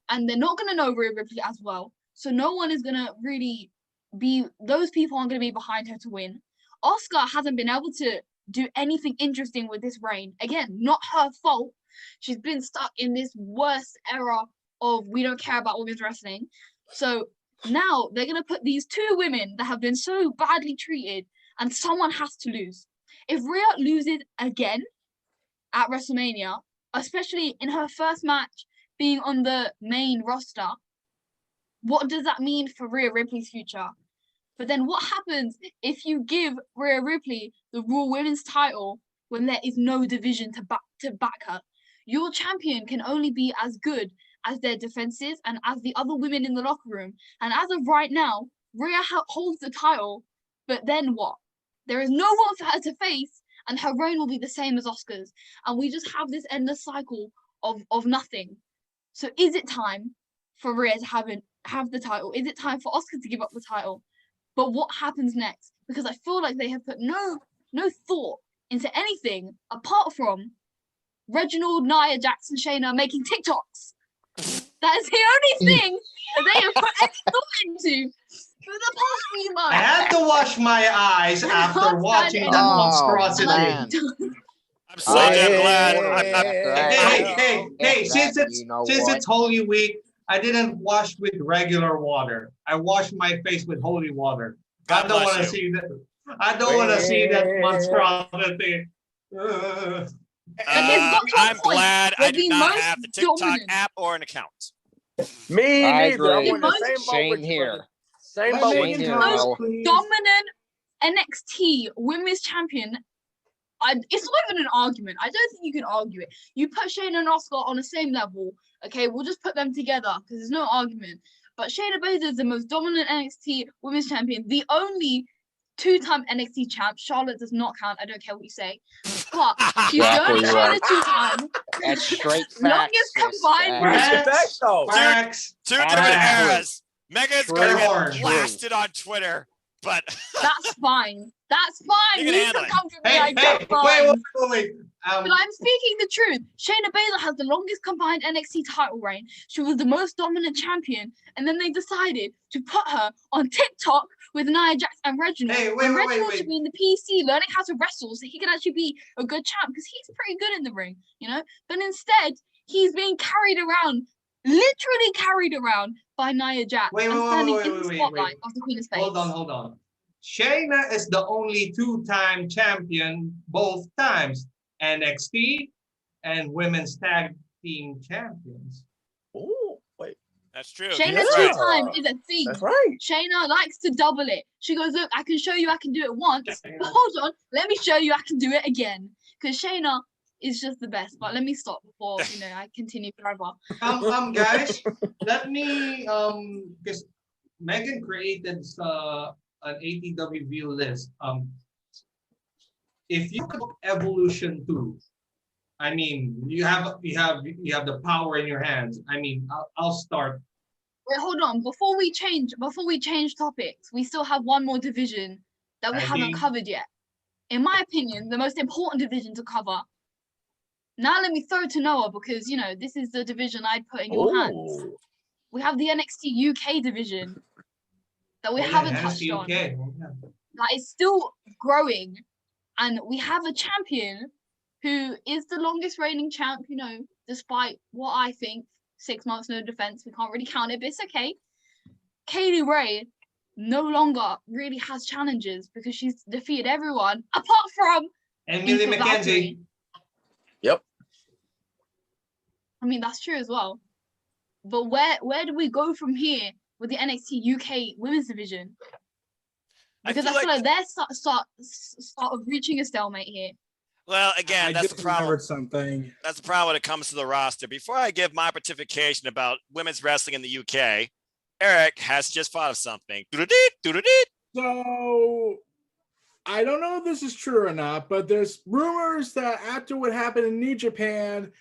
And they're not going to know Rhea Ripley as well. So no one is going to really those people aren't going to be behind her to win. Asuka hasn't been able to do anything interesting with this reign. Again, not her fault. She's been stuck in this worst era of we don't care about women's wrestling. So now they're going to put these two women that have been so badly treated, and someone has to lose. If Rhea loses again at WrestleMania, especially in her first match being on the main roster, what does that mean for Rhea Ripley's future? But then what happens if you give Rhea Ripley the Raw Women's title when there is no division to back her? Your champion can only be as good as their defenses and as the other women in the locker room. And as of right now, Rhea holds the title, but then what? There is no one for her to face, and her reign will be the same as Asuka's. And we just have this endless cycle of nothing. So is it time for Rhea to have the title? Is it time for Asuka to give up the title? But what happens next? Because I feel like they have put no thought into anything apart from Reginald, Nia, Jackson, Shayna making TikToks. That is the only thing that they have put any thought into for the past few months.
I had to wash my eyes after watching that monstrosity.
I'm so damn glad.
Hey, since it's Holy Week, I didn't wash with regular water. I washed my face with holy water. I don't want to see that. I don't want to see that monstrosity.
I'm glad I do not have the TikTok app or an account.
Me neither. I'm
agree.
on the same boat
here.
Same boat with
here.
you.
Most dominant NXT women's champion. It's not even an argument. I don't think you can argue it. You put Shayna and Asuka on the same level. Okay, we'll just put them together because there's no argument. But Shayna Baszler is the most dominant NXT women's champion, the only two-time NXT champ. Charlotte does not count. I don't care what you say. But she's the only Shayna two-time.
That's straight facts.
Longest combined.
Two different eras. Mega's gonna get blasted on Twitter, but
that's fine. That's fine.
You can
come from me.
Hey, wait.
But I'm speaking the truth. Shayna Baszler has the longest combined NXT title reign. She was the most dominant champion, and then they decided to put her on TikTok with Nia Jax and Reginald. Reginald should be in the PC learning how to wrestle so he can actually be a good champ because he's pretty good in the ring, you know? But instead, he's being carried around, literally carried around by Nia Jax and standing in the spotlight of the Queen of Spades.
Hold on. Shayna is the only two-time champion both times. NXT and women's tag team champions.
Oh, wait.
That's true.
Shayna's two-time is a thing.
That's right.
Shayna likes to double it. She goes, look, I can show you I can do it once, but hold on, let me show you I can do it again. Because Shayna is just the best. But let me stop before I continue forever.
Guys, let me because Megan created an ATW View list. If you look Evolution 2, I mean, you have the power in your hands. I mean, I'll start.
Wait, hold on. Before we change topics, we still have one more division that we haven't covered yet. In my opinion, the most important division to cover. Now let me throw to Noah because this is the division I'd put in your hands. We have the NXT UK division that we haven't touched on. That is still growing. And we have a champion who is the longest reigning champ, despite what I think, 6 months no defense. We can't really count it, but it's okay. Kaylee Ray no longer really has challenges because she's defeated everyone apart from
Emily McKenzie.
Yep.
I mean, that's true as well. But where do we go from here with the NXT UK women's division? Because I feel like they're start of reaching a stalemate here.
Well, again, that's the problem.
Something.
That's the problem when it comes to the roster. Before I give my pontification about women's wrestling in the UK, Eric has just thought of something.
So, I don't know if this is true or not, but there's rumors that after what happened in New Japan,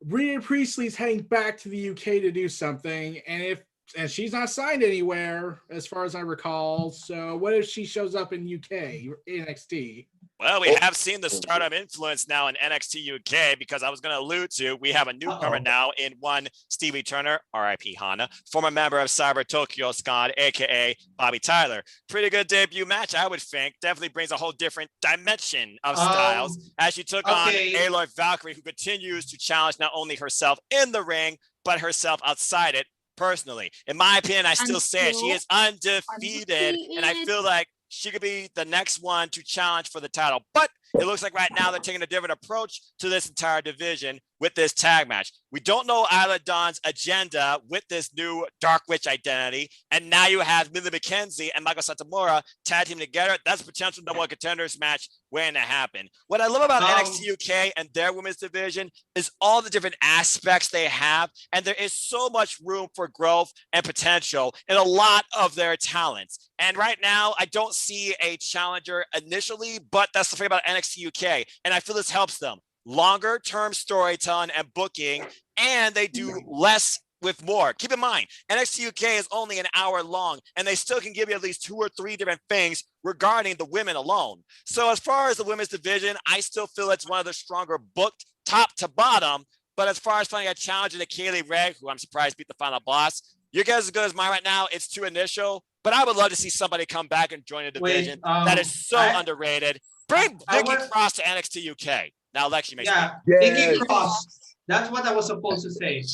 Rhea Priestley's heading back to the UK to do something, and she's not signed anywhere, as far as I recall. So what if she shows up in UK, NXT?
Well, we have seen the startup influence now in NXT UK because I was going to allude to we have a newcomer now in one Stevie Turner, RIP Hana, former member of Cyber Tokyo Squad, aka Bobby Tyler. Pretty good debut match, I would think. Definitely brings a whole different dimension of styles as she took on Aloy Valkyrie, who continues to challenge not only herself in the ring, but herself outside it personally. In my opinion, I still say it. She is undefeated, and I feel like she could be the next one to challenge for the title. But it looks like right now they're taking a different approach to this entire division with this tag match. We don't know Isla Dawn's agenda with this new Dark Witch identity. And now you have Millie McKenzie and Michael Satomura tag team together. That's a potential number one contenders match waiting to happen. What I love about NXT UK and their women's division is all the different aspects they have. And there is so much room for growth and potential in a lot of their talents. And right now, I don't see a challenger initially, but that's the thing about NXT UK. And I feel this helps them. Longer term storytelling and booking, and they do less with more. Keep in mind, NXT UK is only an hour long, and they still can give you at least 2 or 3 different things regarding the women alone. So as far as the women's division, I still feel it's one of the stronger booked top to bottom. But as far as finding a challenger to Kaylee Ray, who I'm surprised beat the final boss, your guess is as good as mine right now. It's too initial, but I would love to see somebody come back and join a division that is so underrated. Bring Nikki Cross to NXT UK. Now, Lexi makes
Nikki Cross. That's what I was supposed to say.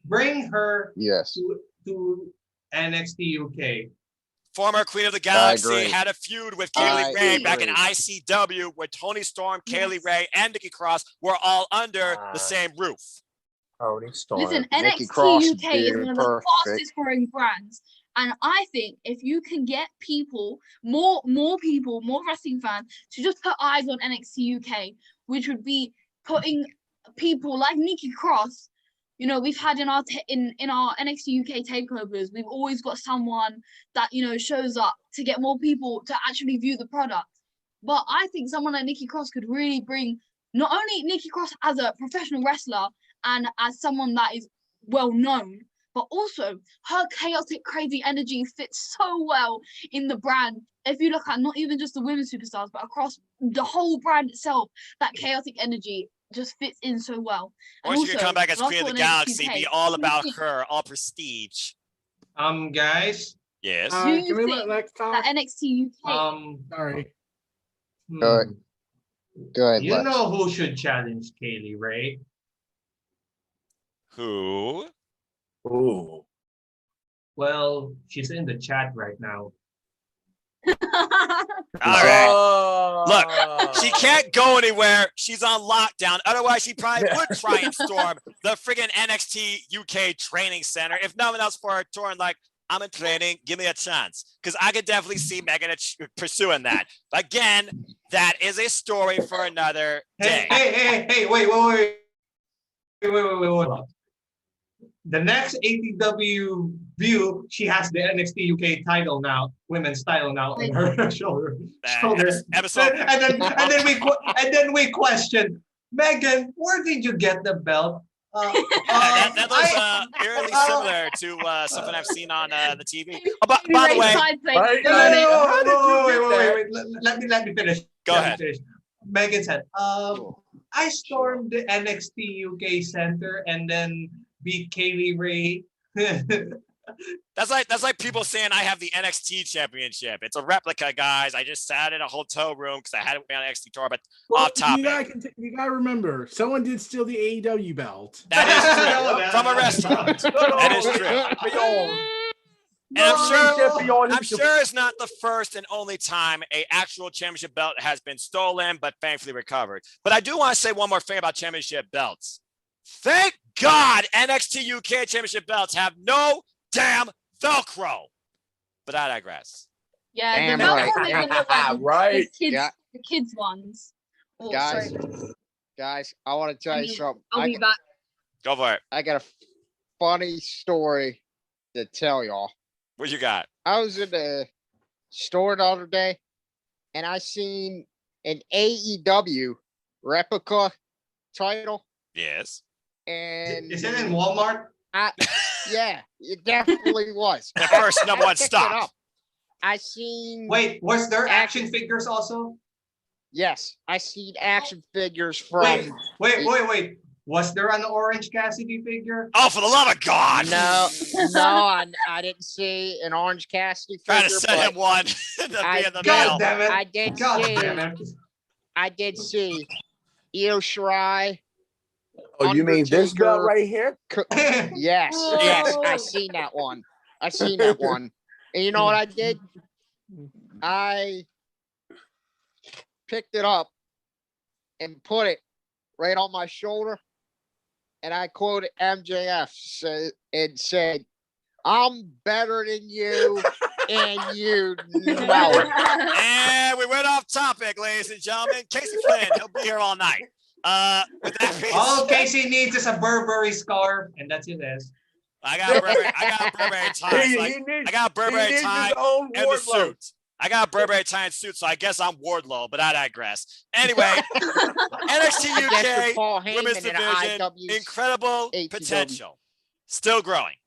Bring her to NXT UK.
Former Queen of the Galaxy had a feud with Kaylee Ray back in ICW, where Tony Storm, Kaylee Ray, and Nikki Cross were all under the same roof.
Tony Storm. Listen, NXT UK is one of the fastest growing brands. And I think if you can get people, more wrestling fans to just put eyes on NXT UK, which would be putting people like Nikki Cross, you know, we've had in our NXT UK takeovers, we've always got someone that, you know, shows up to get more people to actually view the product. But I think someone like Nikki Cross could really bring not only Nikki Cross as a professional wrestler and as someone that is well known, but also her chaotic, crazy energy fits so well in the brand. If you look at not even just the women's superstars, but across the whole brand itself, that chaotic energy just fits in so well.
Or she could come back as Queen of the Galaxy, be all about her, all prestige.
Guys.
Yes.
Do you think that NXT UK?
Sorry.
Go ahead.
You know who should challenge Kaylee Ray?
Who?
Ooh. Well, she's in the chat right now.
All right. Look, she can't go anywhere. She's on lockdown. Otherwise, she probably would try and storm the friggin' NXT UK training center. If nothing else for her touring, like, I'm in training, give me a chance. Because I could definitely see Megan pursuing that. Again, that is a story for another day.
Hey, wait. The next ATW View, she has the NXT UK title now, women's title now on her shoulder.
Episode.
And then we question, Megan, where did you get the belt?
That looks eerily similar to something I've seen on the TV. Oh, by the way,
wait. Let me finish.
Go ahead.
Megan said, I stormed the NXT UK center and then beat Kaylee Ray.
That's like people saying I have the NXT championship. It's a replica, guys. I just sat in a hotel room because I had it on NXT tour, but off topic.
You gotta remember, someone did steal the AEW belt.
That is true. From a restaurant. That is true. And I'm sure it's not the first and only time a actual championship belt has been stolen, but thankfully recovered. But I do want to say one more thing about championship belts. Thank God NXT UK championship belts have no damn Velcro. But I digress.
Yeah,
damn
the Velcro
right.
The kids ones. Oh,
guys, I want to tell you something.
I'll be back.
Go for it.
I got a funny story to tell y'all.
What you got?
I was in the store the other day, and I seen an AEW replica title.
Yes.
And
is it in Walmart?
Yeah, it definitely was.
The first number one stop.
I seen.
Wait, was there action figures also?
Yes, I seen action figures from.
Wait. Was there an Orange Cassidy figure?
Oh, for the love of God!
No, I didn't see an Orange Cassidy figure.
Trying to send him one to be in the mail.
God damn it!
I did
God
see.
damn it!
I did see Io Shirai.
Oh, you mean this belt
Undertaker.
right here?
Yes, I seen that one. And you know what I did? I picked it up and put it right on my shoulder, and I quoted MJF and said, "I'm better than you, and you know it."
And we went off topic, ladies and gentlemen. Casey Flynn, he'll be here all night. With that being
All
said,
Casey needs is a Burberry scarf, and that's it.
I got Burberry tie. So I got Burberry tie and the suit. I got Burberry tie and suit, so I guess I'm Wardlow, but I digress. Anyway, NXT UK Women's Division, incredible potential, still growing.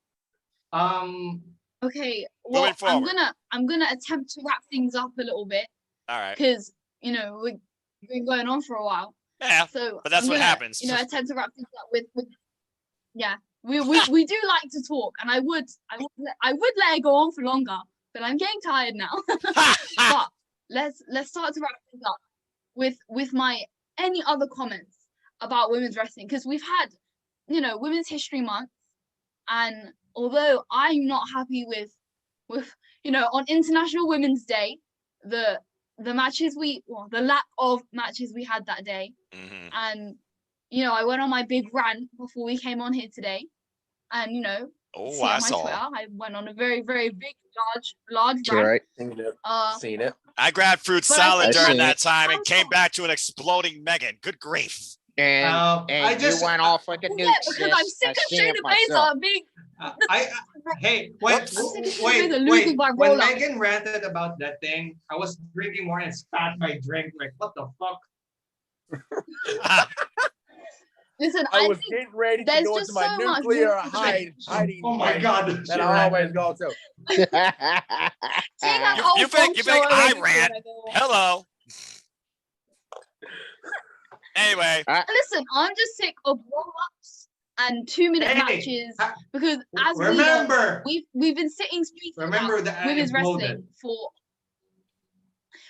Okay, well,
Moving forward.
I'm gonna attempt to wrap things up a little bit
All right.
because we've been going on for a while.
Yeah,
So
but that's
I'm
what
gonna,
happens.
Attempt to wrap things up with yeah. We do like to talk, and I would let it go on for longer, but I'm getting tired now. But let's start to wrap things up with my any other comments about women's wrestling, because we've had Women's History Month, and although I'm not happy with on International Women's Day the matches the lack of matches we had that day, and I went on my big rant before we came on here today, and see on my Twitter, I went on a very, very big, large rant.
Right. Seen it.
I grabbed fruit salad during that time and came back to an exploding Megan. Good grief.
And you went off like a nuke.
Because I'm sick of Shayna Baszler being.
Wait. When Megan ranted about that thing, I was drinking more and spat my drink. Like, what the fuck?
Listen,
I was getting ready to go into my nuclear hiding.
Oh my God!
That I always go to.
You think I rant? Hello. Anyway,
listen, I'm just sick of roll-ups and 2-minute matches because as we've been speaking about women's wrestling for.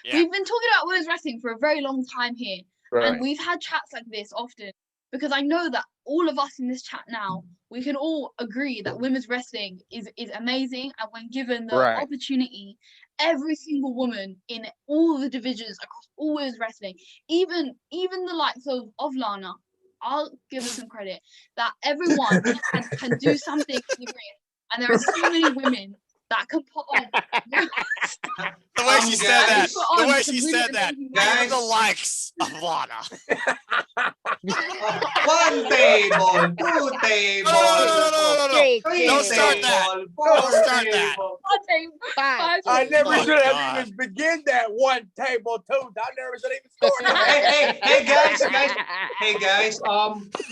Yeah. We've been talking about women's wrestling for a very long time here, and we've had chats like this often because I know that all of us in this chat now, we can all agree that women's wrestling is amazing, and when given the opportunity, every single woman in all the divisions across all women's wrestling, even the likes of Lana, I'll give her some credit that everyone can do something in the ring, and there are so many women that can put on.
The way she said that. The way she said that. Even the likes of Lana.
1 table, 2 tables.
No. Don't start that. Don't start that.
1 table, 5
I never should have even begun that 1 table, 2. I never should have even started.
Hey guys.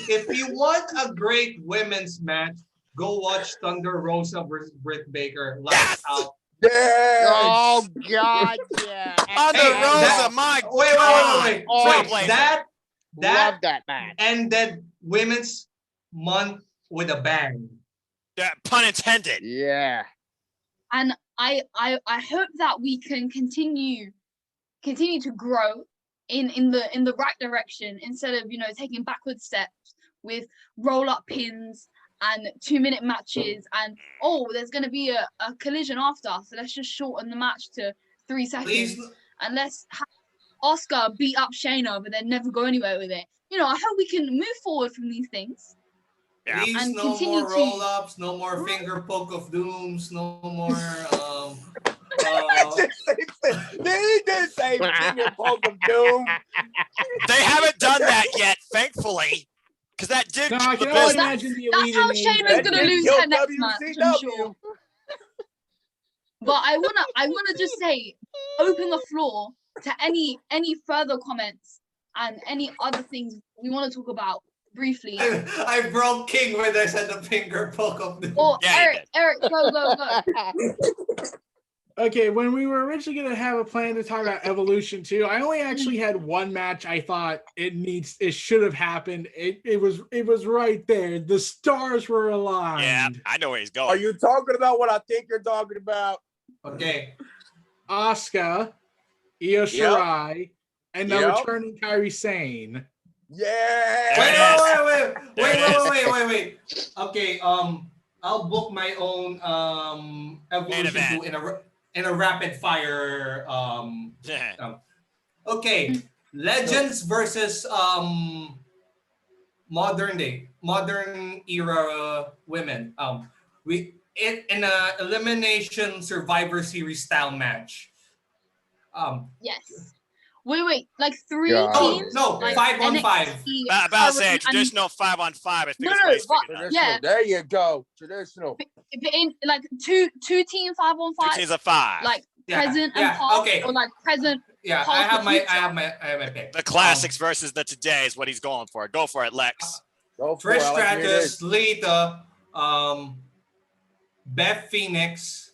If you want a great women's match, go watch Thunder Rosa versus Britt Baker. Lights out.
Yes. Oh God, yeah.
Thunder Rosa, my
wait.
Love that match.
Ended Women's Month with a bang.
Yeah, pun intended.
Yeah.
And I hope that we can continue to grow in the right direction instead of taking backward steps with roll-up pins and 2-minute matches, and there's going to be a collision after, so let's just shorten the match to 3 seconds. And let's have Oscar beat up Shayna, but then never go anywhere with it. I hope we can move forward from these things.
Yeah. Please,
and
no more roll-ups, no more finger poke of dooms, no more.
They did say finger poke of doom.
They haven't done that yet, thankfully. Because that did
I
the
can only
business.
imagine the
That's how Shayna's gonna lose her next match, I'm sure. But I wanna just say, open the floor to any further comments and any other things we want to talk about briefly.
I broke King when I said the finger poke of the.
Or Eric, go.
Okay, when we were originally going to have a plan to talk about Evolution 2, I only actually had one match I thought it should have happened. It was right there. The stars were aligned.
Yeah, I know where he's going.
Are you talking about what I think you're talking about?
Okay.
Asuka, Io Shirai, and the
Yep.
returning Kairi Sane.
Yeah.
Wait. Okay, I'll book my own Evolution 2 in a rapid fire okay, Legends versus modern era women. In a elimination Survivor Series style match.
Yes. Wait, like three
God.
teams?
No,
like
5-on-5.
About to say traditional 5-on-5. I think
No,
it's what he's
but-
figured out.
yeah.
There you go. Traditional.
But in like two team 5-on-5.
2 teams of 5.
Like
Yeah,
present
yeah,
and past,
okay.
or like present.
Yeah,
past,
I have
and
my pick.
The classics versus the today is what he's going for. Go for it, Lex.
Go for
Trish
it. I like to hear
Stratus,
this.
Lita, Beth Phoenix,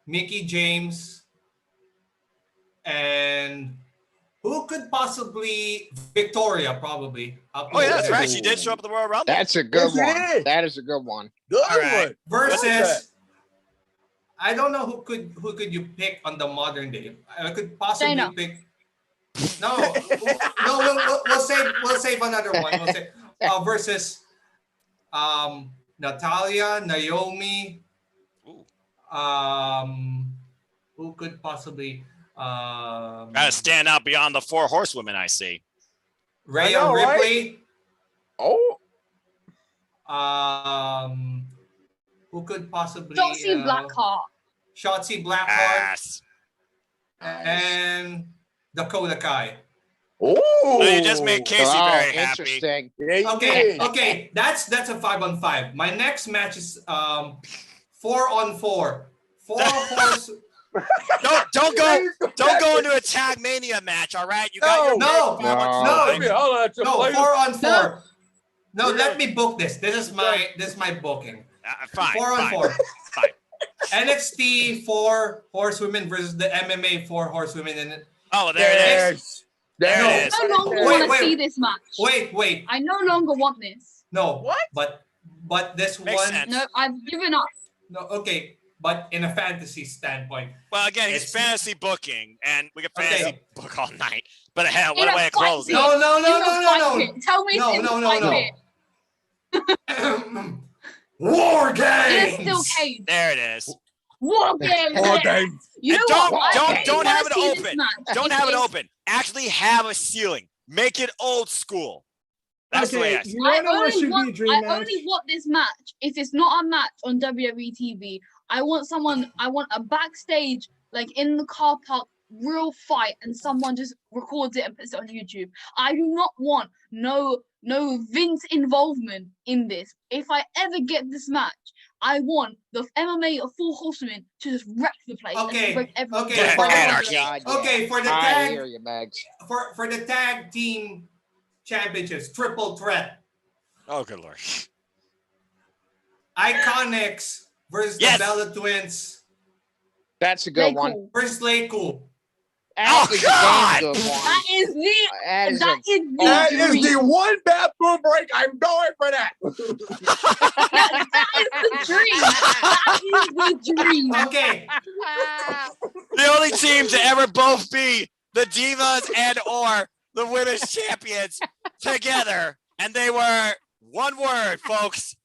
Mickey James, and who could possibly Victoria probably.
Oh yeah, that's right. She did show up at the Royal Rumble.
That's a good
Yes, it
one.
is.
That is a good one.
Good
All right.
one.
Versus, I don't know who could you pick on the modern day. I could possibly
Shayna.
pick. No, we'll save another one. We'll save, versus, Natalia, Naomi. Who could possibly
Gotta stand out beyond the 4 horsewomen I see.
Rhea
I know, right?
Ripley.
Oh.
Who could possibly
Shotzi Blackheart.
Shotzi Blackheart
Ass.
and Dakota Kai.
Oh.
Well, you just made Casey very happy.
Interesting.
Yeah, you
Okay,
did.
okay, that's a 5-on-5. My next match is 4-on-4. 4 horse.
Don't go into a tag mania match, all right? You got your
No,
five on
no,
five.
Let me holler at you,
No,
player.
4-on-4. No, let me book this. This is my booking.
Fine.
4-on-4.
Fine.
NXT 4 horsewomen versus the MMA 4 horsewomen. And
Oh, there it is.
There
No.
it is.
I no longer
Wait,
want
wait.
to see this match.
wait.
I no longer want this.
No.
What?
But this
Makes
one.
sense.
No, I've given up.
No, okay. But in a fantasy standpoint.
Well, again, he's
It's-
fantasy booking, and we can
Okay.
fantasy book all night. But hell,
In
what
a
a way to
fight
close it.
pit.
No.
In the fight pit. Tell me
No,
it's in
no,
the
no,
fight
no.
pit.
War
It's
games.
still cage.
There it is.
War games.
War
yeah.
games.
You know
And
what?
don't
I
have it
wanna see this
open.
match.
Don't
If
have it
it's-
open. Actually have a ceiling. Make it old school. That's the way I see
you
it.
I
wanna know what
only
should be a
want
dream match?
this match if it's not a match on WWE TV. I want a backstage, like in the car park, real fight, and someone just records it and puts it on YouTube. I do not want no Vince involvement in this. If I ever get this match, I want the MMA of 4 horsemen to just wreck the place.
Okay,
And break everyone.
okay,
down.
Anarchy.
God, yeah.
Okay, for the
I
tag
hear you, Megs.
for the tag team championships, triple threat.
Oh, good lord.
Iconics versus
Yes.
the Bella Twins
That's a
They
good one.
cool.
versus Lay Cool.
That
Oh,
is
God!
a damn good one.
That is the
That is
that
a-
is the
That
dream.
is the one bathroom break. I'm going for that.
That is the dream. That is the dream.
Okay,
The only team to ever both be the Divas and or the Women's Champions together. And they were one word, folks.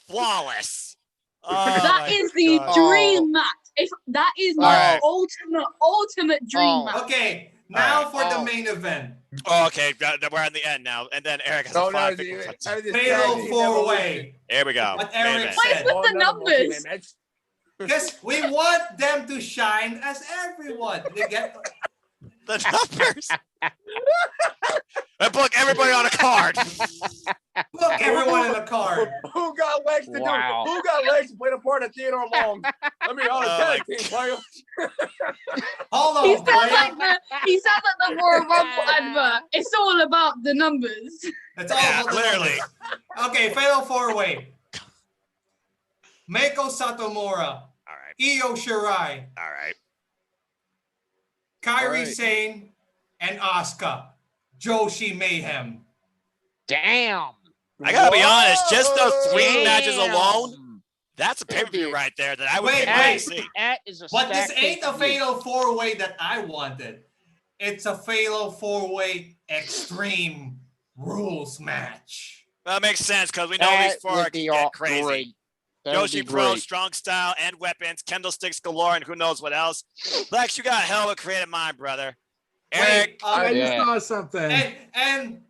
Flawless. Oh,
That
my
is the
God.
dream match. If that is my
Alright.
ultimate dream
Oh.
match.
okay. Now
Alright.
for the
Oh.
main event.
Oh, okay, we're at the end now. And then Eric has
No,
a
no,
five.
Fatal 4-way.
Here we go.
What
Main
Eric
event.
Why
said.
put the numbers?
Because we want them to shine as everyone. They get
The numbers. And book everybody on a card.
look everyone in the card.
Who got legs to
Wow.
do? Who got legs to play the part of Theodore Long? I mean, all the
Oh,
tag
my
team player.
Hold
He
on,
sounds
player.
like the Royal Rumble advert. It's all about the numbers.
It's all
Yeah,
about the
clearly.
numbers. Okay, fatal 4-way. Meiko Satomura,
All right.
Io Shirai,
All right.
Kairi
Right.
Sane, and Asuka. Joshi Mayhem.
Damn.
I gotta be honest, just those three
Damn.
matches alone, that's a pay-per-view right there that I would
Wait,
pay money
wait.
to see.
That is a
But this
stacked
ain't a
pay-per-view.
fatal four-way that I wanted. It's a fatal four-way extreme rules match.
That makes sense because we know
That
these four
would
can
be
get
all
crazy.
great. That would
Yoshi
be
Pro,
great.
strong style and weapons, candlesticks galore, and who knows what else. Lex, you got a hell of a creative mind, brother. Eric,
Wait,
I just
Yeah.
saw something.
and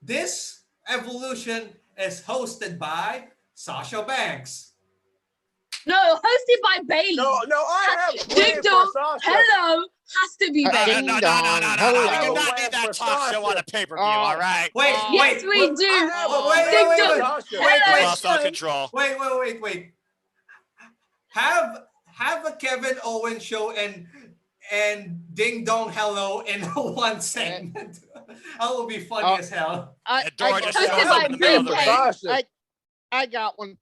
this evolution is hosted by Sasha Banks.
No, hosted by Bailey.
No, I have
Ding
plans for
dong.
Sasha.
Hello. Has to be
no,
Bailey.
no, no, no,
dong.
no, no, no.
Hello.
We
I
do
have
not
plans
need that
for
talk show
Sasha.
on a pay-per-view,
Oh.
all right?
Wait,
Yes, we do.
wait,
Ding
wait,
dong.
Sasha.
wait,
We
wait,
lost all control.
wait. Have a Kevin Owens show and Ding Dong Hello in one segment. That would be funny as hell.
And Dora just
Hosted
shows
by
up in the middle of the
BK.
ring.
Sasha.
I got one.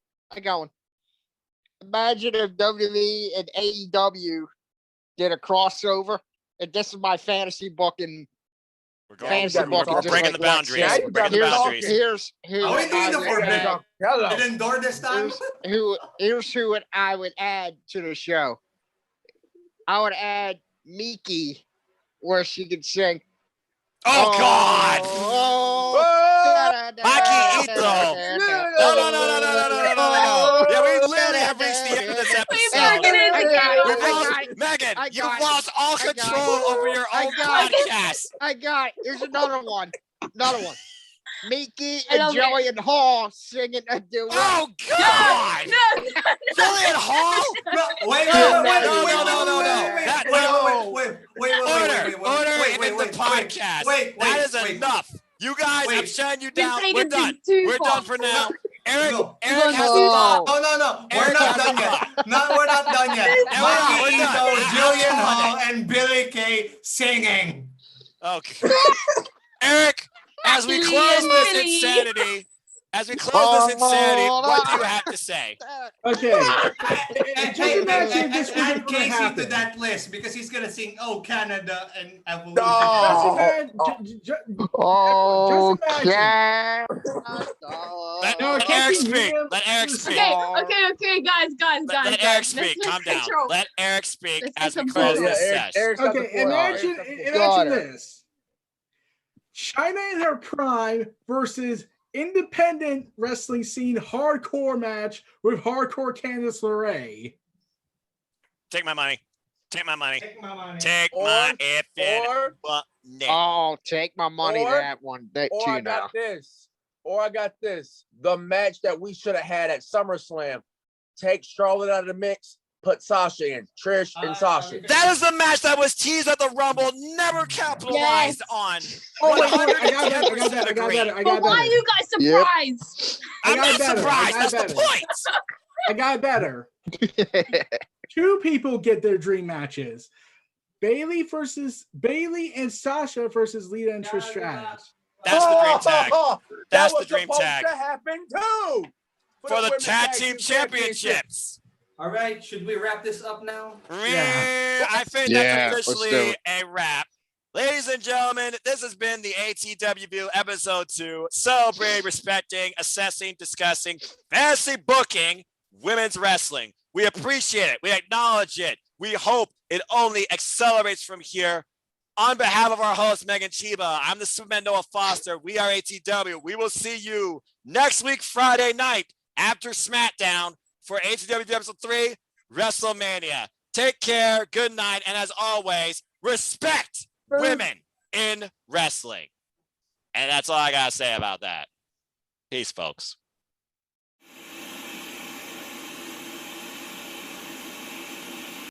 Imagine if WWE and AEW did a crossover, and this is my fantasy booking.
We're going.
Fantasy
We're
booking.
We're
just
breaking
like
the
Lex
boundaries.
said.
We're breaking the boundaries.
Here's
Are we doing the forbidden?
Hello.
Forbidden Door this time?
here's who I would add to the show. I would add Miki, where she could sing.
Oh, God! Mikey Ito. No. Yeah, we literally have reached the end of this episode. Megan, you've lost all control over your own podcast.
I got it. Here's another one. Mickey
I
and
love it.
Jillian Hall singing a duet.
Oh, God!
No.
Jillian Hall? Order in the podcast. That is enough. You guys, I'm shutting you down. We're done. We're done for now. Eric has the ball.
No. We're not done yet. We're not done yet. Mikey Ito, Jillian Hall, and Billy Kay singing.
Okay. Eric, as we close this insanity, what do you have to say?
Okay.
Add Casey to that list because he's gonna sing "Oh Canada" and "Evolution."
Let Eric speak. Let Eric speak.
Okay, guys.
Let Eric speak. Calm down. Let Eric speak as we close this session.
Okay, imagine this. Chyna in her prime versus independent wrestling scene hardcore match with hardcore Candice LeRae.
Take my money. Take my money.
Take my money.
Take my effing money.
Oh, take my money. That one. That
Or
too
I
now.
got this. The match that we should have had at SummerSlam. Take Charlotte out of the mix. Put Sasha in. Trish and Sasha.
That is the match that was teased at the Rumble, never capitalized on.
Oh, wait, I got that.
But why are you guys surprised?
I'm not surprised. That's the point.
I got better. Two people get their dream matches. Bailey and Sasha versus Lita and Trish Stratus.
That's the dream tag. That's the
was
dream
supposed
tag.
to happen too.
For the
Women's
tag team championships.
All right, should we wrap this up now?
I think
Yeah,
that's
let's do
officially
it.
a wrap. Ladies and gentlemen, this has been the ATW View episode 2. Celebrating, respecting, assessing, discussing, fantasy booking women's wrestling. We appreciate it. We acknowledge it. We hope it only accelerates from here. On behalf of our host, Megan Chiba, I'm the Superman Noah Foster. We are ATW. We will see you next week, Friday night, after SmackDown for ATW episode 3, WrestleMania. Take care, good night, and as always, respect women in wrestling. And that's all I gotta say about that. Peace, folks.